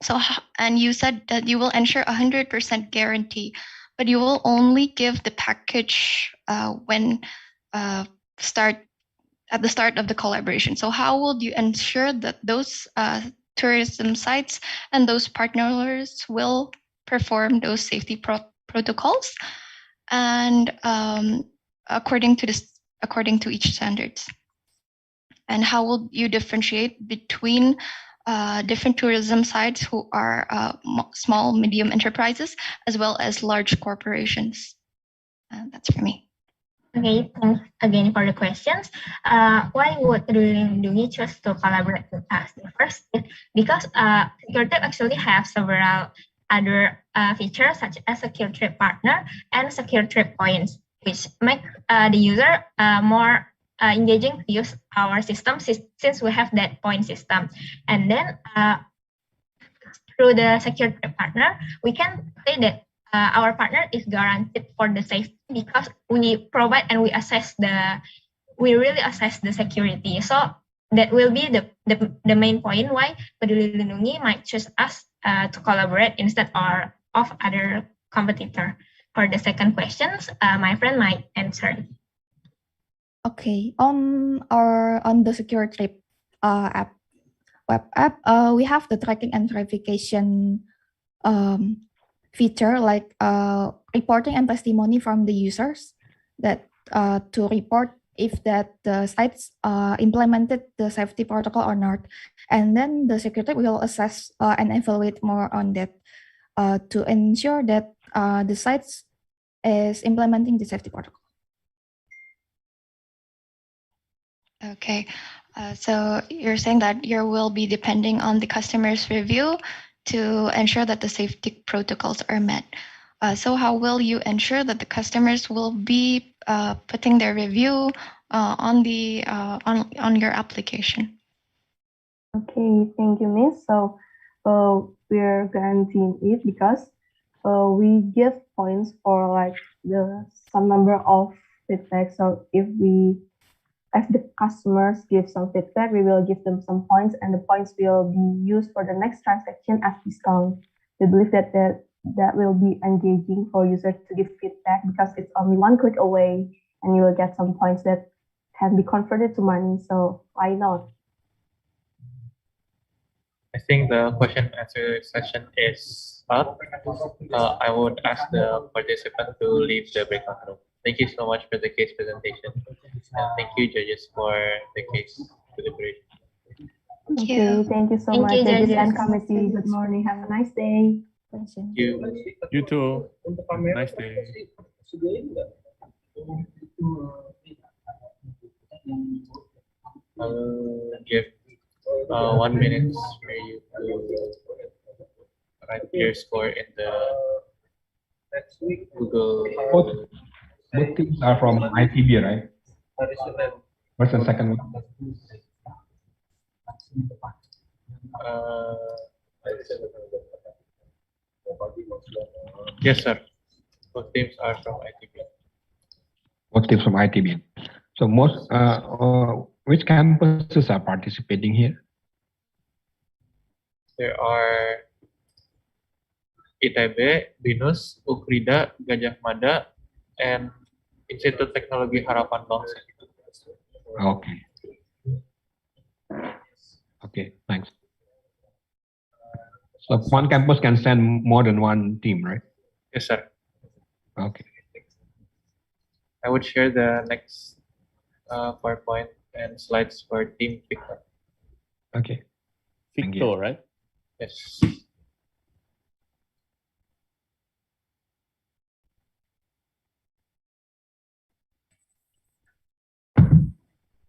So, and you said that you will ensure 100% guarantee, but you will only give the package when at the start of the collaboration. So how will you ensure that those tourism sites and those partners will perform those safety protocols and according to each standards? And how will you differentiate between different tourism sites who are small, medium enterprises, as well as large corporations? That's for me. Okay, thanks again for the questions. Why would Lindungi choose to collaborate with us? The first is because SecureTrip actually have several other features such as Secure Trip Partner and Secure Trip Points, which make the user more engaging to use our system since we have that point system. And then through the Secure Trip Partner, we can say that our partner is guaranteed for the safety because we provide and we really assess the security. So that will be the main point why Peduli Lindungi might choose us to collaborate instead of other competitor. For the second questions, my friend might answer. Okay, on the Secure Trip web app, we have the tracking and verification feature like reporting and testimony from the users that to report if that the sites implemented the safety protocol or not, and then the security will assess and evaluate more on that to ensure that the sites is implementing the safety protocol. Okay, so you're saying that you will be depending on the customer's review to ensure that the safety protocols are met. So how will you ensure that the customers will be putting their review on your application? Okay, thank you, Miss. So we're guaranteeing it because we give points for like some number of feedback. So if the customers give some feedback, we will give them some points, and the points will be used for the next transaction as discount. We believe that will be engaging for users to give feedback because it's only one click away, and you will get some points that can be converted to money. So why not? I think the question and answer session is up. I would ask the participant to leave the breakout room. Thank you so much for the case presentation. And thank you, judges, for the case deliberation. Okay, thank you so much, judges and committee. Good morning. Have a nice day. Thank you. You too. Nice day. I'll give 1 minute for you to write your score in the Google. Both teams are from ITB, right? First and second one. Yes, sir. Both teams are from ITB. Both teams from ITB. So most, which campuses are participating here? There are ITB, BINUS, Ukrida, Gajah Mada, and Institut Teknologi Harapan Bangsa. Okay. Okay, thanks. So one campus can send more than one team, right? Yes, sir. Okay. I would share the next PowerPoint and slides for Team Victor. Okay. Victor, right? Yes.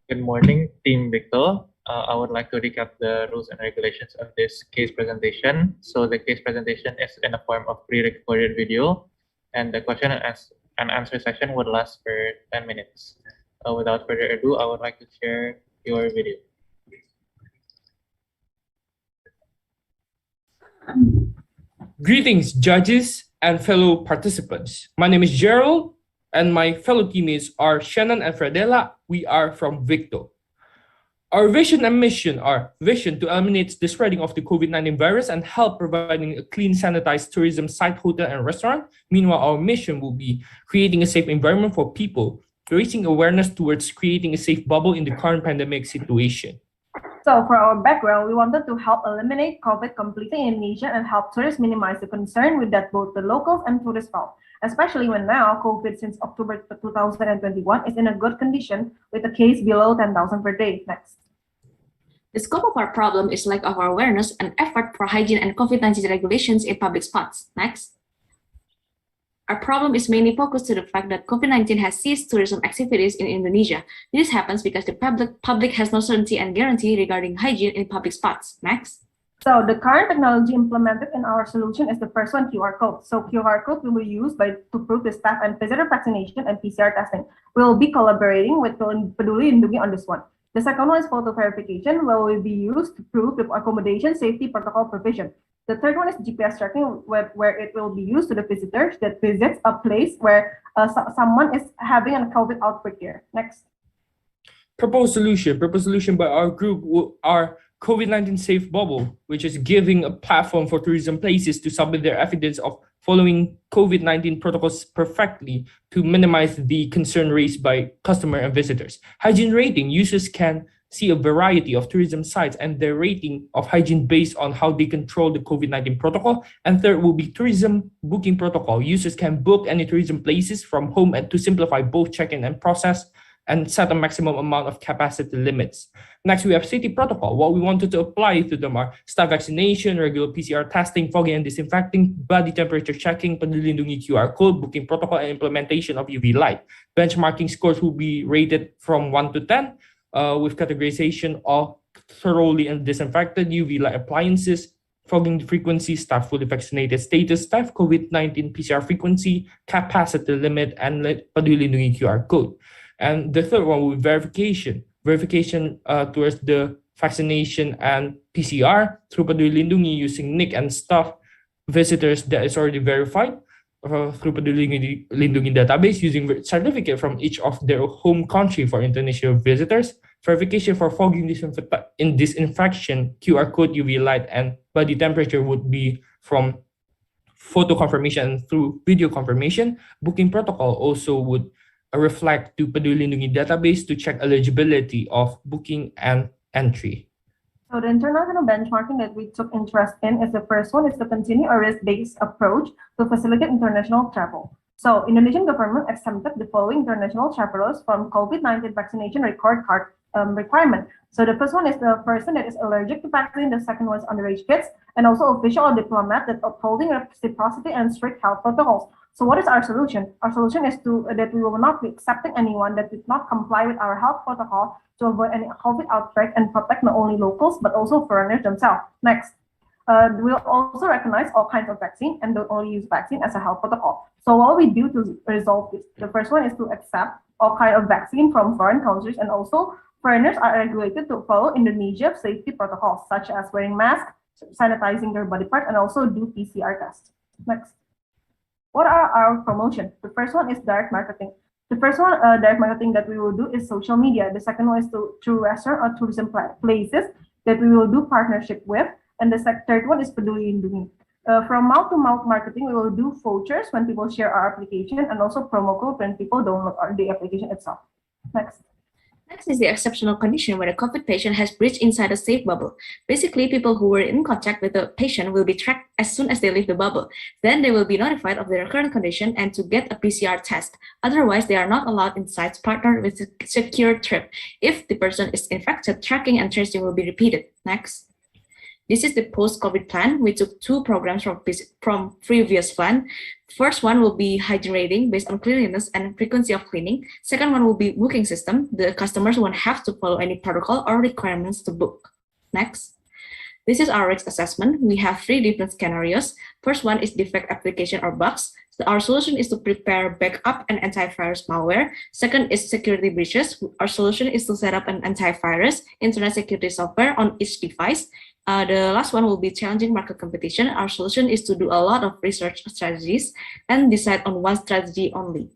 Good morning, Team Victor. I would like to recap the rules and regulations of this case presentation. So the case presentation is in the form of pre-recorded video, and the question and answer session would last for 10 minutes. Without further ado, I would like to share your video. Greetings, judges and fellow participants. My name is Gerald, and my fellow teammates are Shannon and Fredella. We are from Victo. Our vision and mission are vision to eliminate the spreading of the COVID-19 virus and help providing a clean, sanitized tourism site, hotel, and restaurant. Meanwhile, our mission will be creating a safe environment for people, raising awareness towards creating a safe bubble in the current pandemic situation. So for our background, we wanted to help eliminate COVID completely in Indonesia and help tourists minimize the concern with that both the locals and tourists felt, especially when now COVID since October 2021 is in a good condition with a case below 10,000 per day. Next. The scope of our problem is lack of awareness and effort for hygiene and COVID-19 regulations in public spots. Next. Our problem is mainly focused to the fact that COVID-19 has ceased tourism activities in Indonesia. This happens because the public has no certainty and guarantee regarding hygiene in public spots. Next. So the current technology implemented in our solution is the first one, QR code. So QR code will be used to prove the staff and visitor vaccination and PCR testing. We will be collaborating with Peduli Lindungi on this one. The second one is photo verification, where will be used to prove the accommodation safety protocol provision. The third one is GPS tracking, where it will be used to the visitors that visits a place where someone is having a COVID outbreak here. Next. Proposed solution by our group are COVID-19 Safe Bubble, which is giving a platform for tourism places to submit their evidence of following COVID-19 protocols perfectly to minimize the concern raised by customer and visitors. Hygiene rating, users can see a variety of tourism sites and their rating of hygiene based on how they control the COVID-19 protocol. And third will be tourism booking protocol. Users can book any tourism places from home and to simplify both check-in and process and set a maximum amount of capacity limits. Next, we have safety protocol. What we wanted to apply to them are staff vaccination, regular PCR testing, fogging and disinfecting, body temperature checking, Peduli Lindungi QR code, booking protocol, and implementation of UV light. Benchmarking scores will be rated from 1 to 10 with categorization of thoroughly and disinfected, UV light appliances, fogging frequency, staff fully vaccinated status, staff COVID-19 PCR frequency, capacity limit, and Peduli Lindungi QR code. And the third one will be verification towards the vaccination and PCR through Peduli Lindungi using NIC and staff visitors that is already verified through Peduli Lindungi database using certificate from each of their home country for international visitors. Verification for fogging disinfection, QR code, UV light, and body temperature would be from photo confirmation through video confirmation. Booking protocol also would reflect to Peduli Lindungi database to check eligibility of booking and entry. So the international benchmarking that we took interest in is the first one is to continue a risk-based approach to facilitate international travel. So Indonesian government exempted the following international travelers from COVID-19 vaccination record card requirement. So the first one is the person that is allergic to vaccine, the second one is underage kids, and also official or diplomat that upholding reciprocity and strict health protocols. So what is our solution? Our solution is that we will not be accepting anyone that did not comply with our health protocol to avoid any COVID outbreak and protect not only locals but also foreigners themselves. Next, we'll also recognize all kinds of vaccine and don't only use vaccine as a health protocol. So what we do to resolve this, the first one is to accept all kinds of vaccine from foreign countries, and also foreigners are regulated to follow Indonesia's safety protocols such as wearing masks, sanitizing their body parts, and also do PCR tests. Next. What are our promotion? The first one is direct marketing. The first one, direct marketing that we will do is social media. The second one is through restaurant or tourism places that we will do partnership with. And the third one is Peduli Lindungi. From mouth-to-mouth marketing, we will do vouchers when people share our application and also promo code when people download the application itself. Next. Next is the exceptional condition where the COVID patient has breached inside a safe bubble. Basically, people who were in contact with the patient will be tracked as soon as they leave the bubble. Then they will be notified of their current condition and to get a PCR test. Otherwise, they are not allowed inside partnered with a secure trip. If the person is infected, tracking and tracing will be repeated. Next. This is the post-COVID plan. We took two programs from previous plan. First one will be hygiene rating based on cleanliness and frequency of cleaning. Second one will be booking system. The customers won't have to follow any protocol or requirements to book. Next. This is our risk assessment. We have three different scenarios. First one is defect application or bugs. So our solution is to prepare backup and antivirus malware. Second is security breaches. Our solution is to set up an antivirus, internet security software on each device. The last one will be challenging market competition. Our solution is to do a lot of research strategies and decide on one strategy only.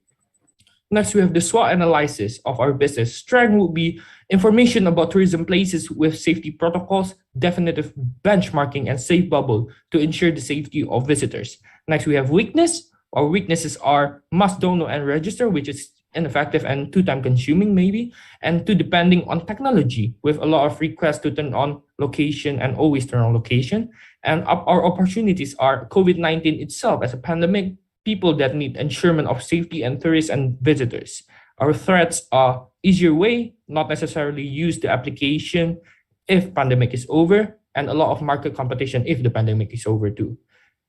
Next, we have the SWOT analysis of our business. Strength will be information about tourism places with safety protocols, definitive benchmarking, and safe bubble to ensure the safety of visitors. Next, we have weakness. Our weaknesses are must download and register, which is ineffective and too time consuming maybe, and too depending on technology with a lot of requests to turn on location and always turn on location. And our opportunities are COVID-19 itself as a pandemic, people that need ensurement of safety and tourists and visitors. Our threats are easier way, not necessarily use the application if pandemic is over, and a lot of market competition if the pandemic is over too.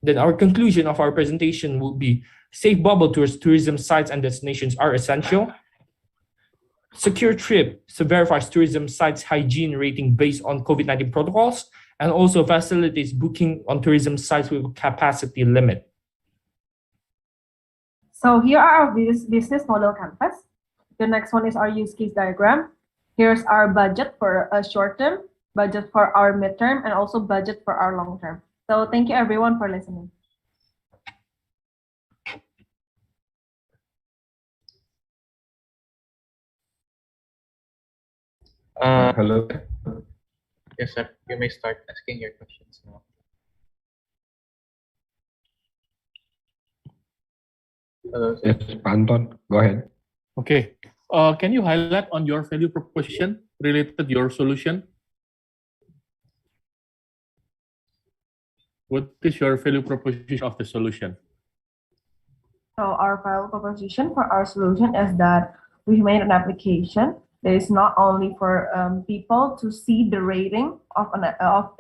Then our conclusion of our presentation will be safe bubble tours, tourism sites and destinations are essential. Secure trip verifies tourism sites hygiene rating based on COVID-19 protocols, and also facilitates booking on tourism sites with capacity limit. So here are our business model canvas. The next one is our use case diagram. Here's our budget for a short term, budget for our midterm, and also budget for our long term. So thank you everyone for listening. Hello. Yes, sir. You may start asking your questions now. Hello, sir. Yes, Anton, go ahead. Okay. Can you highlight on your value proposition related to your solution? What is your value proposition of the solution? So our value proposition for our solution is that we've made an application that is not only for people to see the rating of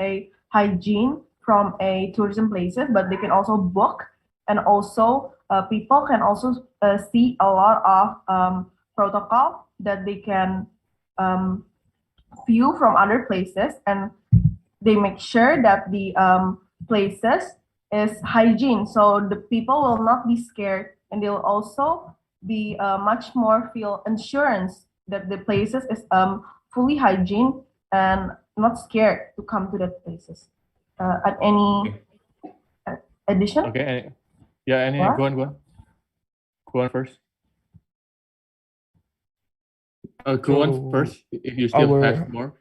a hygiene from a tourism places, but they can also book, and also people can also see a lot of protocol that they can view from other places, and they make sure that the places is hygiene, so the people will not be scared, and they'll also be much more feel assurance that the places is fully hygiene and not scared to come to that places. At any addition? Okay. Yeah. Any? What? Go on. Go on first. Go on first. If you still have more.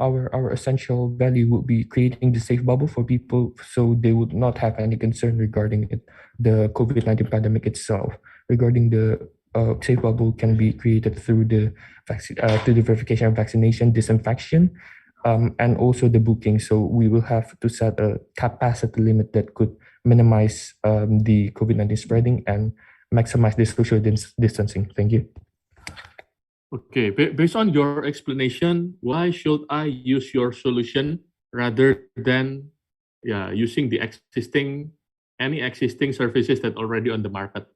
Our essential value would be creating the safe bubble for people, so they would not have any concern regarding it, the COVID-19 pandemic itself. Regarding the safe bubble can be created through the verification of vaccination, disinfection, and also the booking. So we will have to set a capacity limit that could minimize the COVID-19 spreading and maximize the social distancing. Thank you. Okay, based on your explanation, why should I use your solution rather than using the any existing services that already on the market?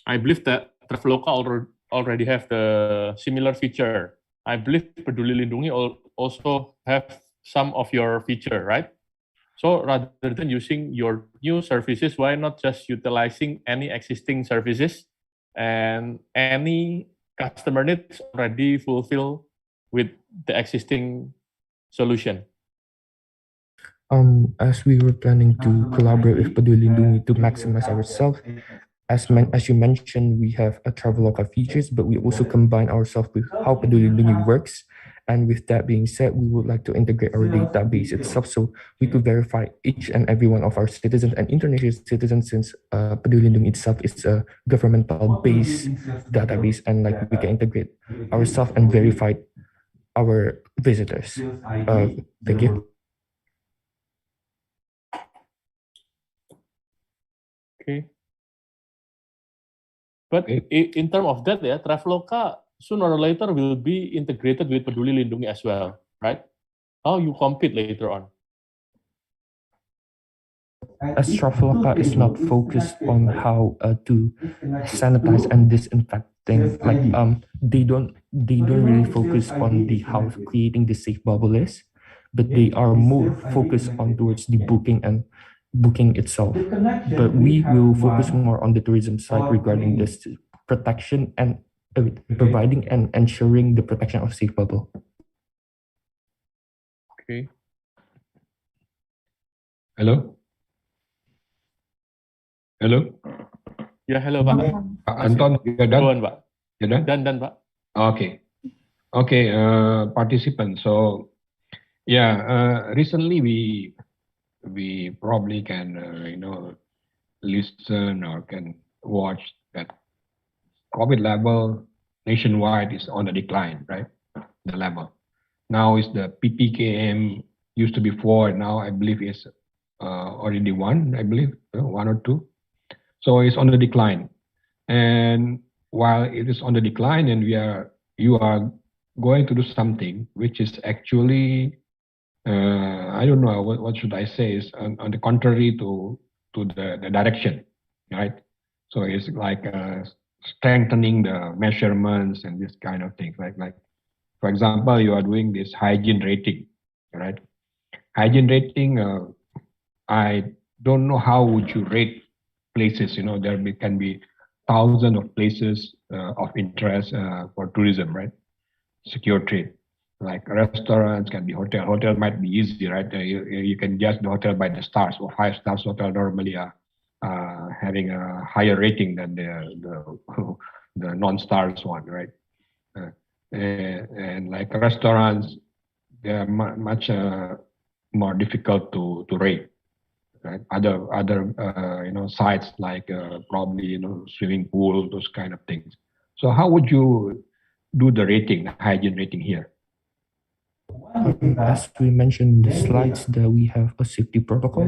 I believe that Traveloka already have the similar feature. I believe Peduli Lindungi also have some of your feature, right? So rather than using your new services, why not just utilizing any existing services? And any customer needs already fulfilled with the existing solution. As we were planning to collaborate with Peduli Lindungi to maximize ourselves, as you mentioned, we have a Traveloka features, but we also combine ourselves with how Peduli Lindungi works. And with that being said, we would like to integrate our database itself so we could verify each and every one of our citizens and international citizens, since Peduli Lindungi itself is a governmental-based database, and like we can integrate ourselves and verify our visitors. Thank you. Okay. But in terms of that, Traveloka sooner or later will be integrated with Peduli Lindungi as well, right? how you compete later on? As Traveloka is not focused on how to sanitize and disinfect things, like they don't really focus on the how creating the safe bubble is, but they are more focused on towards the booking itself. But we will focus more on the tourism side regarding this protection and providing and ensuring the protection of safe bubble. Okay. Hello? Hello? Ya, hello Pak. Anton, you're done? Duluan Pak. You're done? Dan Pak. Okay. Okay, participants. So, yeah, recently we probably can, listen or can watch that COVID level nationwide is on the decline, right? The level. Now is the PPKM used to be 4, now I believe is already 1, I believe, 1 or 2. So it's on the decline. And while it is on the decline and you are going to do something which is actually, I don't know, what should I say, is on the contrary to the direction, right? So it's like strengthening the measurements and this kind of things. Like for example, you are doing this hygiene rating, right? Hygiene rating, I don't know how would you rate places. There can be thousands of places of interest for tourism, right? Secure trade. Like restaurants can be hotel. Hotel might be easy, right? You can judge the hotel by the stars. Or 5 stars hotel normally are having a higher rating than the non-stars one, right? And like restaurants, they are much more difficult to rate. Right? Other sites like probably swimming pool, those kind of things. So how would you do the rating, hygiene rating here? As we mentioned in the slides, that we have a safety protocol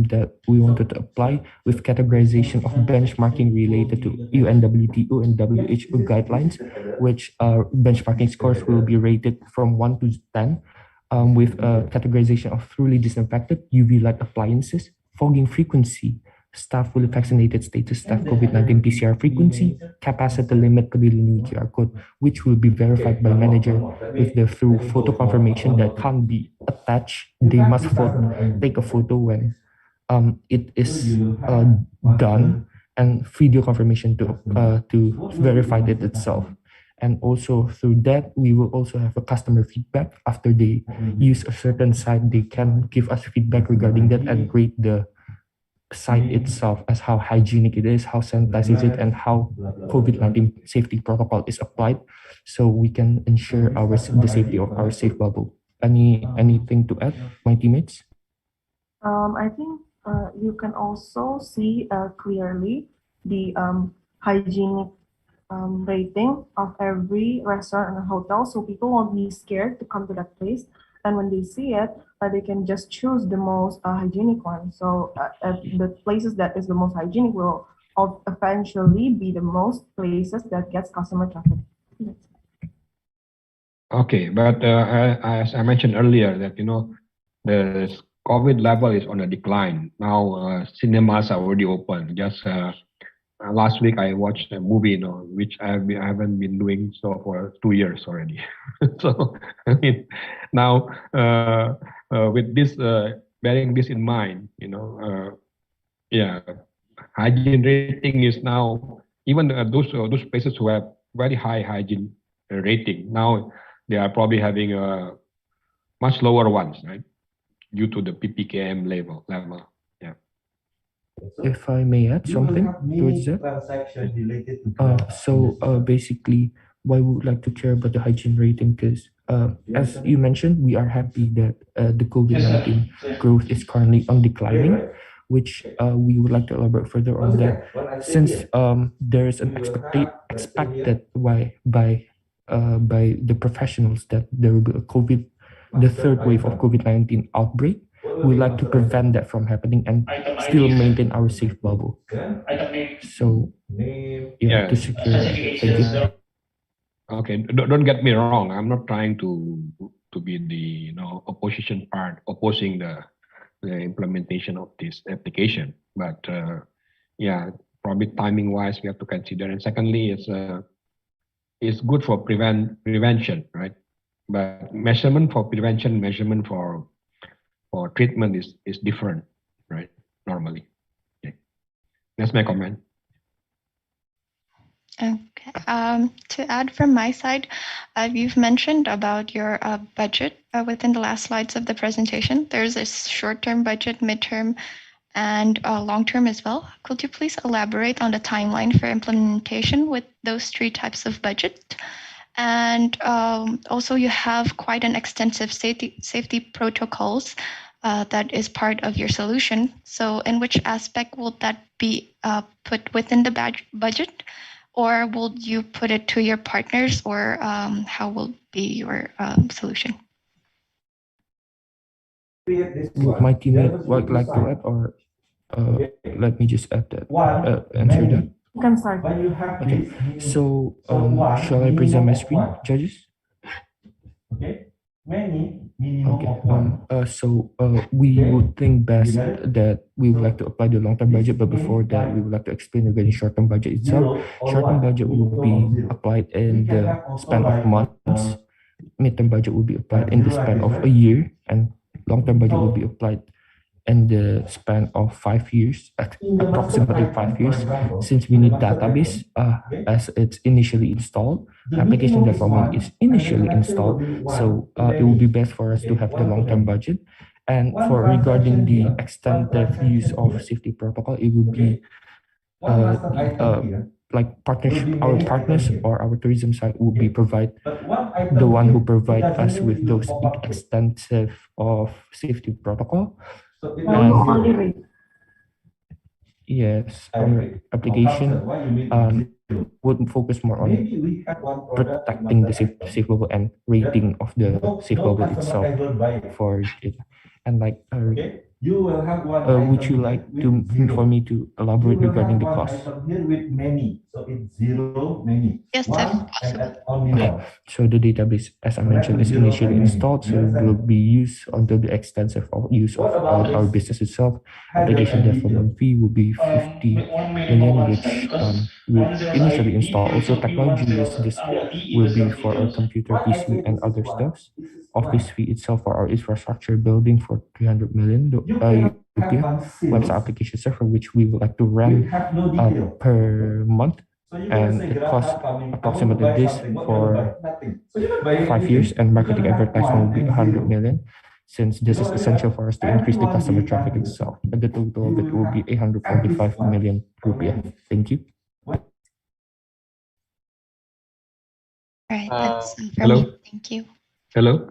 that we wanted to apply with categorization of benchmarking related to UNWTO and WHO guidelines, which benchmarking scores will be rated from 1 to 10, with a categorization of thoroughly disinfected, UV light appliances, fogging frequency, staff fully vaccinated status, staff COVID-19 PCR frequency, capacity limit Peduli Lindungi QR code, which will be verified by manager with the through photo confirmation that can't be attached. They must take a photo when it is done, and video confirmation to verify it itself. And also through that, we will also have a customer feedback. After they use a certain site, they can give us feedback regarding that and rate the site itself as how hygienic it is, how sanitized is it, and how COVID-19 safety protocol is applied, so we can ensure the safety of our safe bubble. Anything to add, my teammates? I think you can also see clearly the hygienic rating of every restaurant and hotel, so people won't be scared to come to that place. And when they see it, they can just choose the most hygienic one. So the places that is the most hygienic will eventually be the most places that gets customer traffic. Okay, but as I mentioned earlier, that the COVID level is on a decline. Now cinemas are already open. Just last week I watched a movie, which I haven't been doing so for 2 years already. So I mean, now with this, bearing this in mind, hygiene rating is now even those places who have very high hygiene rating. Now they are probably having much lower ones, right, due to the PPKM level. Yeah. If I may add something towards that. Basically, why we would like to care about the hygiene rating, because as you mentioned, we are happy that the COVID-19 growth is currently on declining, which we would like to elaborate further on that, since there is an expected by the professionals that there will be the third wave of COVID-19 outbreak. We like to prevent that from happening and still maintain our safe bubble. So, to secure. Thank you. Okay, don't get me wrong. I'm not trying to to be the opposition part opposing the implementation of this application. But yeah, probably timing wise we have to consider. And secondly, it's good for prevention, right? But measurement for prevention, measurement for treatment is different, right? Normally. Okay. That's my comment. Okay. To add from my side, you've mentioned about your budget within the last slides of the presentation. There's a short-term budget, midterm, and long-term as well. Could you please elaborate on the timeline for implementation with those three types of budget? And also, you have quite an extensive safety protocols that is part of your solution. So, in which aspect will that be put within the budget? Or will you put it to your partners, or how will be your solution? Would my teammate like to add, or let me just add that, answer that? You can start. Okay, so shall I present my screen, judges? Okay. We would think best that we would like to apply the long-term budget, but before that, we would like to explain regarding short-term budget itself. Short-term budget will be applied in the span of months. Mid-term budget will be applied in the span of a year, and long-term budget will be applied in the span of 5 years, approximately 5 years, since we need database as it's initially installed. Application development is initially installed, so it will be best for us to have the long-term budget. And for regarding the extensive use of safety protocol, it will be like our partners or our tourism side will be the one who provide us with those extensive of safety protocol. Yes, our application would focus more on protecting the safe bubble and rating of the safe bubble itself for it. And like, would you like for me to elaborate regarding the cost? Yes, if possible. Okay. So the database, as I mentioned, is initially installed, so it will be used until the extensive use of our business itself. Application development fee will be 50 million, which will initially install. Also, technology use this will be for our computer, PC, and other stuff. Office fee itself for our infrastructure building for 300 million rupiah. Website application server, which we would like to run per month, and it costs approximately this for 5 years, and marketing advertisement will be 100 million, since this is essential for us to increase the customer traffic itself. And the total of it will be 845 million rupiah. Thank you. All right, that's from hello. me. Thank you. Hello.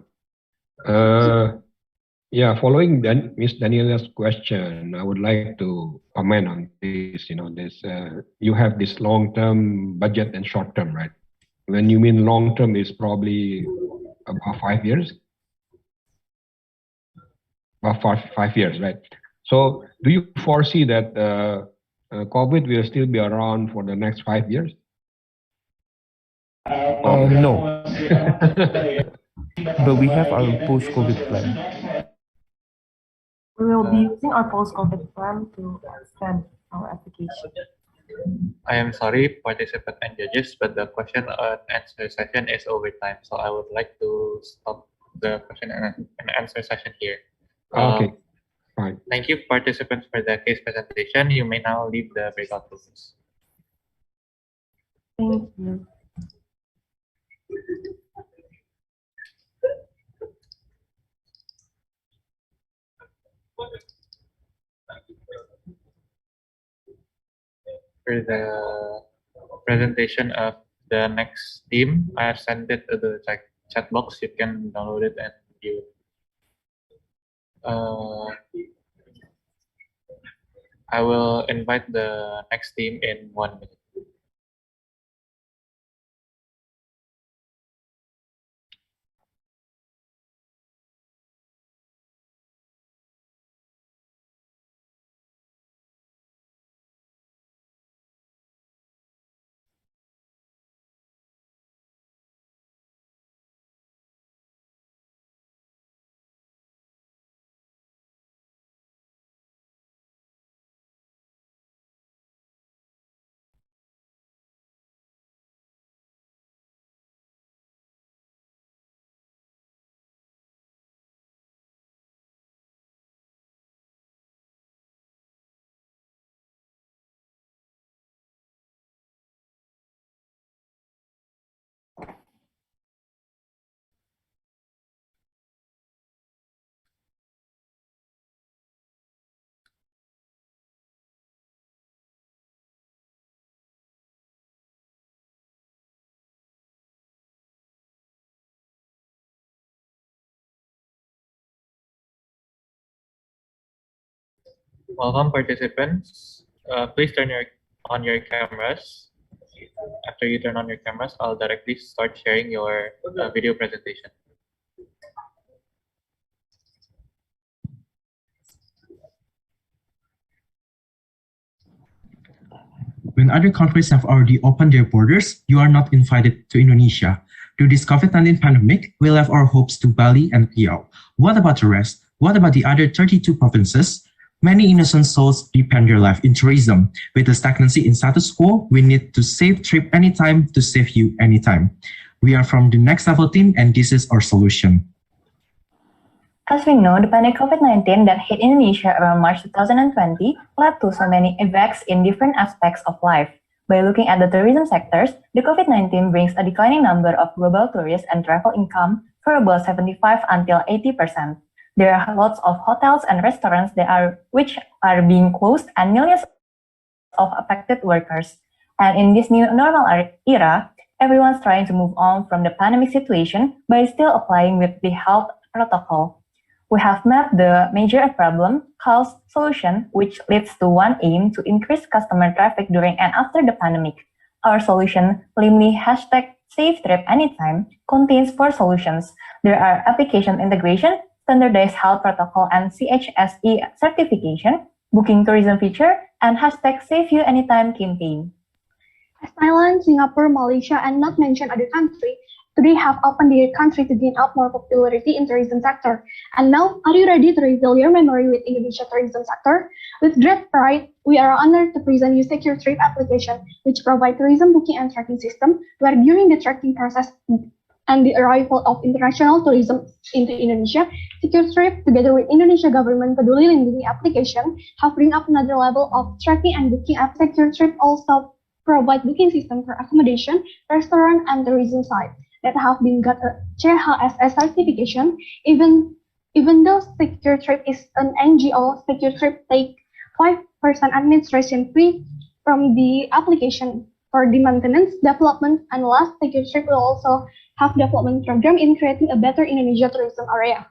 Yeah, following Miss Daniela's question, I would like to comment on this. You have this long-term budget and short-term, right? When you mean long-term, is probably about 5 years. About 5 years, right? So, do you foresee that COVID will still be around for the next 5 years? No. But we have our post-COVID plan. We will be using our post-COVID plan to extend our application. I am sorry, participants and judges, but the question and answer session is over time. So I would like to stop the question and answer session here. Okay, fine. Thank you, participants, for the case presentation. You may now leave the breakout rooms. Thank you. For the presentation of the next team, I have sent it to the chat box. You can download it and view it. I will invite the next team in 1 minute. Welcome participants. Please on your cameras. After you turn on your cameras, I'll directly start sharing your video presentation. When other countries have already opened their borders, you are not invited to Indonesia. Due to this COVID-19 pandemic, we left our hopes to Bali and Riau. What about the rest? What about the other 32 provinces? Many innocent souls depend their life in tourism. With the stagnancy in status quo, we need to save trip anytime to save you anytime. We are from the Next Level team, and this is our solution. As we know, the pandemic COVID-19 that hit Indonesia around March 2020 led to so many effects in different aspects of life. By looking at the tourism sectors, the COVID-19 brings a declining number of global tourists and travel income for about 75 until 80%. There are lots of hotels and restaurants which are being closed and millions of affected workers. And in this new normal era, everyone's trying to move on from the pandemic situation by still applying with the health protocol. We have mapped the major problem, cause, solution, which leads to one aim to increase customer traffic during and after the pandemic. Our solution, namely #SafeTripAnytime, contains 4 solutions. There are application integration, standardized health protocol and CHSE certification, booking tourism feature, and #SaveYouAnytime campaign. As Thailand, Singapore, Malaysia, and not mention other countries, today have opened their country to gain up more popularity in tourism sector. And now, are you ready to reveal your memory with Indonesia tourism sector? With great pride, we are honored to present you Secure Trip application, which provide tourism booking and tracking system, where during the tracking process and the arrival of international tourism into Indonesia, Secure Trip, together with Indonesia government Peduli Lindungi application, have bring up another level of tracking and booking. At Secure Trip also provide booking system for accommodation, restaurant, and tourism site that have been got a CHSS certification. Even though Secure Trip is an NGO, Secure Trip take 5% administration fee from the application for the maintenance, development, and last, Secure Trip will also have development program in creating a better Indonesia tourism area.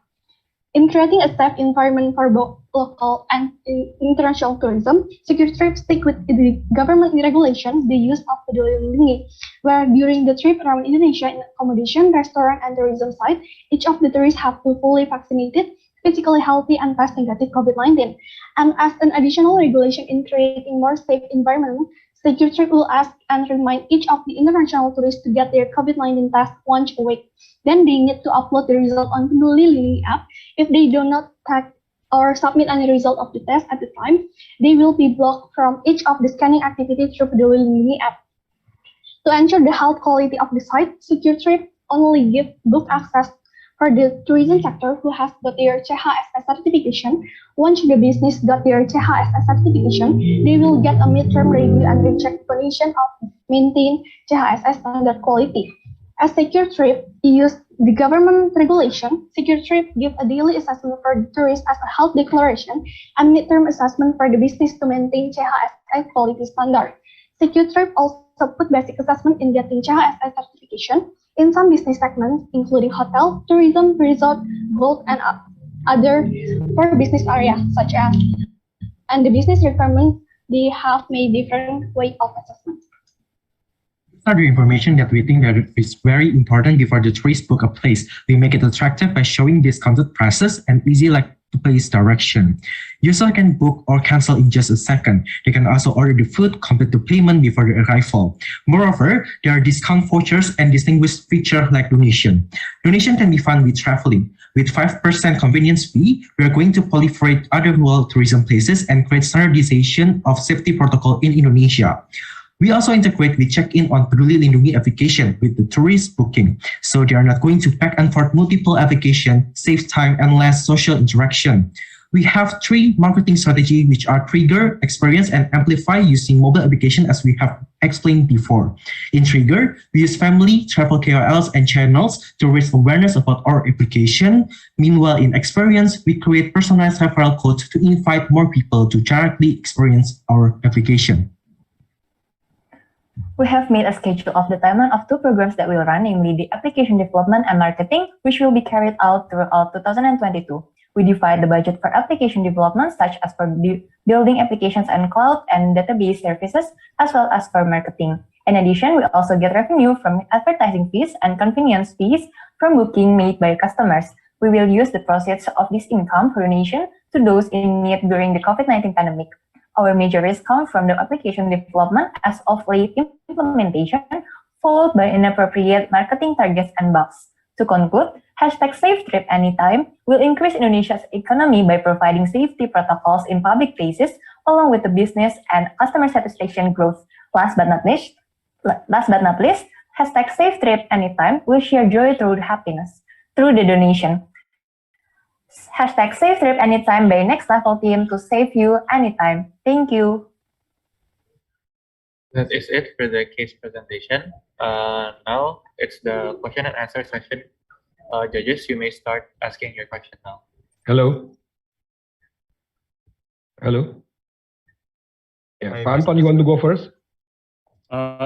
In creating a safe environment for both local and international tourism, Secure Trip stick with the government regulations, the use of Peduli Lindungi, where during the trip around Indonesia in accommodation, restaurant, and tourism site, each of the tourists have to fully vaccinated, physically healthy, and test negative COVID-19. And as an additional regulation in creating more safe environment, Secure Trip will ask and remind each of the international tourists to get their COVID-19 test once a week. Then they need to upload the result on Peduli Lindungi app. If they do not take or submit any result of the test at the time, they will be blocked from each of the scanning activities through Peduli Lindungi app. To ensure the health quality of the site, Secure Trip only give book access for the tourism sector who has got their CHSS certification. Once the business got their CHSS certification, they will get a midterm review and recheck condition of maintain CHSS standard quality. As Secure Trip use the government regulation, Secure Trip give a daily assessment for the tourists as a health declaration and midterm assessment for the business to maintain CHSS quality standard. Secure Trip also put basic assessment in getting CHSS certification in some business segments, including hotel, tourism, resort, gold, and other for business areas such as, and the business requirements, they have made different way of assessment. Other information that we think that is very important before the tourist book a place. We make it attractive by showing discounted prices and easy to place direction. User can book or cancel in just a second. They can also order the food, complete the payment before the arrival. Moreover, there are discount vouchers and distinguished feature like donation. Donation can be found with traveling. With 5% convenience fee, we are going to proliferate other world tourism places and create standardization of safety protocol in Indonesia. We also integrate with check-in on Peduli Lindungi application with the tourist booking, so they are not going to back and forth multiple applications, save time and less social interaction. We have 3 marketing strategies which are trigger, experience, and amplify using mobile application as we have explained before. In trigger, we use family, travel KOLs, and channels to raise awareness about our application. Meanwhile, in experience, we create personalized referral codes to invite more people to directly experience our application. We have made a schedule of the timeline of 2 programs that will run, namely the application development and marketing, which will be carried out throughout 2022. We divide the budget for application development, such as for building applications and cloud and database services, as well as for marketing. In addition, we also get revenue from advertising fees and convenience fees from booking made by customers. We will use the proceeds of this income for donation to those in need during the COVID-19 pandemic. Our major risk comes from the application development as of late implementation, followed by inappropriate marketing targets and bugs. To conclude, #SafeTripAnytime will increase Indonesia's economy by providing safety protocols in public places, along with the business and customer satisfaction growth. Last but not least, #SafeTripAnytime will share joy through happiness through the donation. #SafeTripAnytime by Next Level Team to save you anytime. Thank you. That is it for the case presentation. Now it's the question and answer session. Judges, you may start asking your question now. Hello. Hello. Yeah, Pak Anton, you want to go first?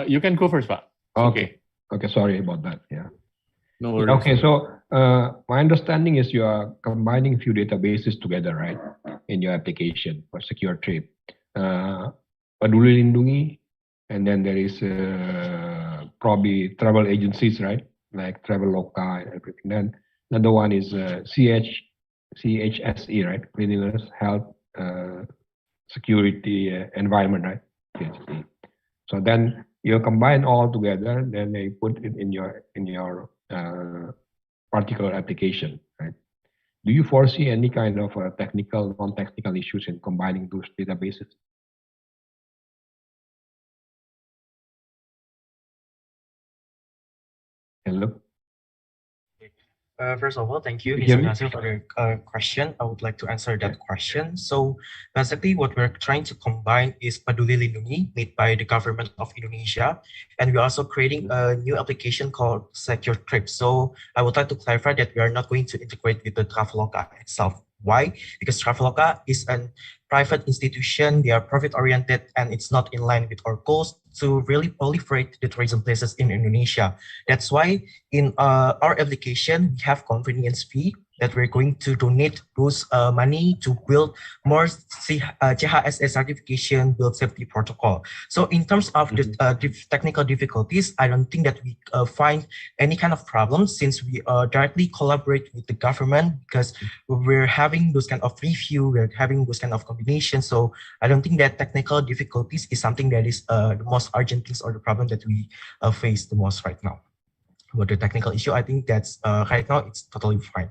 You can go first, Pak. Okay. Okay, sorry about that. Yeah. No worries. Okay, so my understanding is you are combining a few databases together, right, in your application for secure trip. Peduli Lindungi, and then there is probably travel agencies, right, like Traveloka and everything. Then another one is CHSE, right, Cleanliness, Health, Security, Environment, right, CHSE. So then you combine all together, then they put it in your particular application, right? Do you foresee any kind of technical, non-technical issues in combining those databases? Hello. First of all, thank you, Can you hear me? Mr. Nasir, for the question. I would like to answer that question. So basically, what we're trying to combine is Peduli Lindungi, made by the government of Indonesia, and we're also creating a new application called Secure Trip. So I would like to clarify that we are not going to integrate with the Traveloka itself. Why? Because Traveloka is a private institution, they are profit-oriented, and it's not in line with our goals to really proliferate the tourism places in Indonesia. That's why in our application, we have convenience fee that we're going to donate those money to build more CHSE certification, build safety protocol. So in terms of the technical difficulties, I don't think that we find any kind of problem since we directly collaborate with the government because we're having those kind of review, we're having those kind of combinations. So I don't think that technical difficulties is something that is the most urgent things or the problem that we face the most right now. About the technical issue, I think that's right now it's totally fine.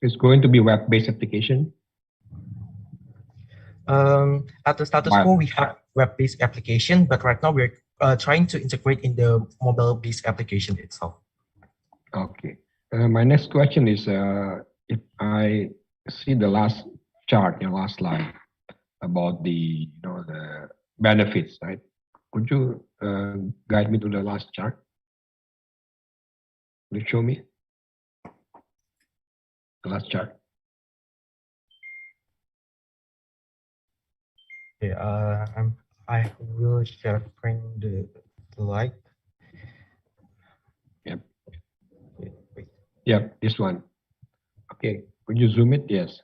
It's going to be web-based application? At the status quo, we have web-based application, but right now we're trying to integrate in the mobile-based application itself. Okay. My next question is, if I see the last chart, your last slide about the the benefits, right? Could you guide me to the last chart? Will you show me the last chart? Okay, I will share the slide. Yep. Yep, this one. Okay, could you zoom it? Yes.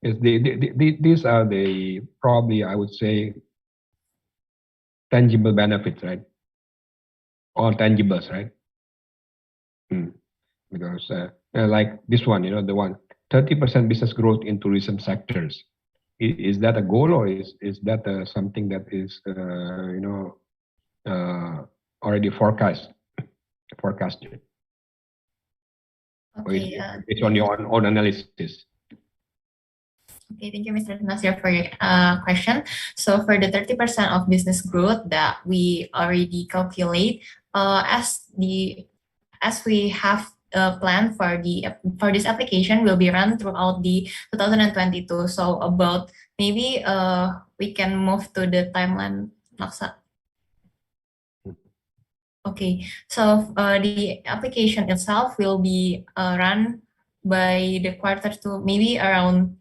Is these are the probably I would say tangible benefits, right? All tangibles, right? Because like this one, the one 30% business growth in tourism sectors. Is that a goal or is that something that is already forecasted? Okay. It's on your own analysis. Okay, thank you, Mr. Nasir, for your question. So for the 30% of business growth that we already calculate, as we have a plan for this application will be run throughout the 2022. So about maybe we can move to the timeline, Naksa. Okay, so the application itself will be run by the quarter to maybe around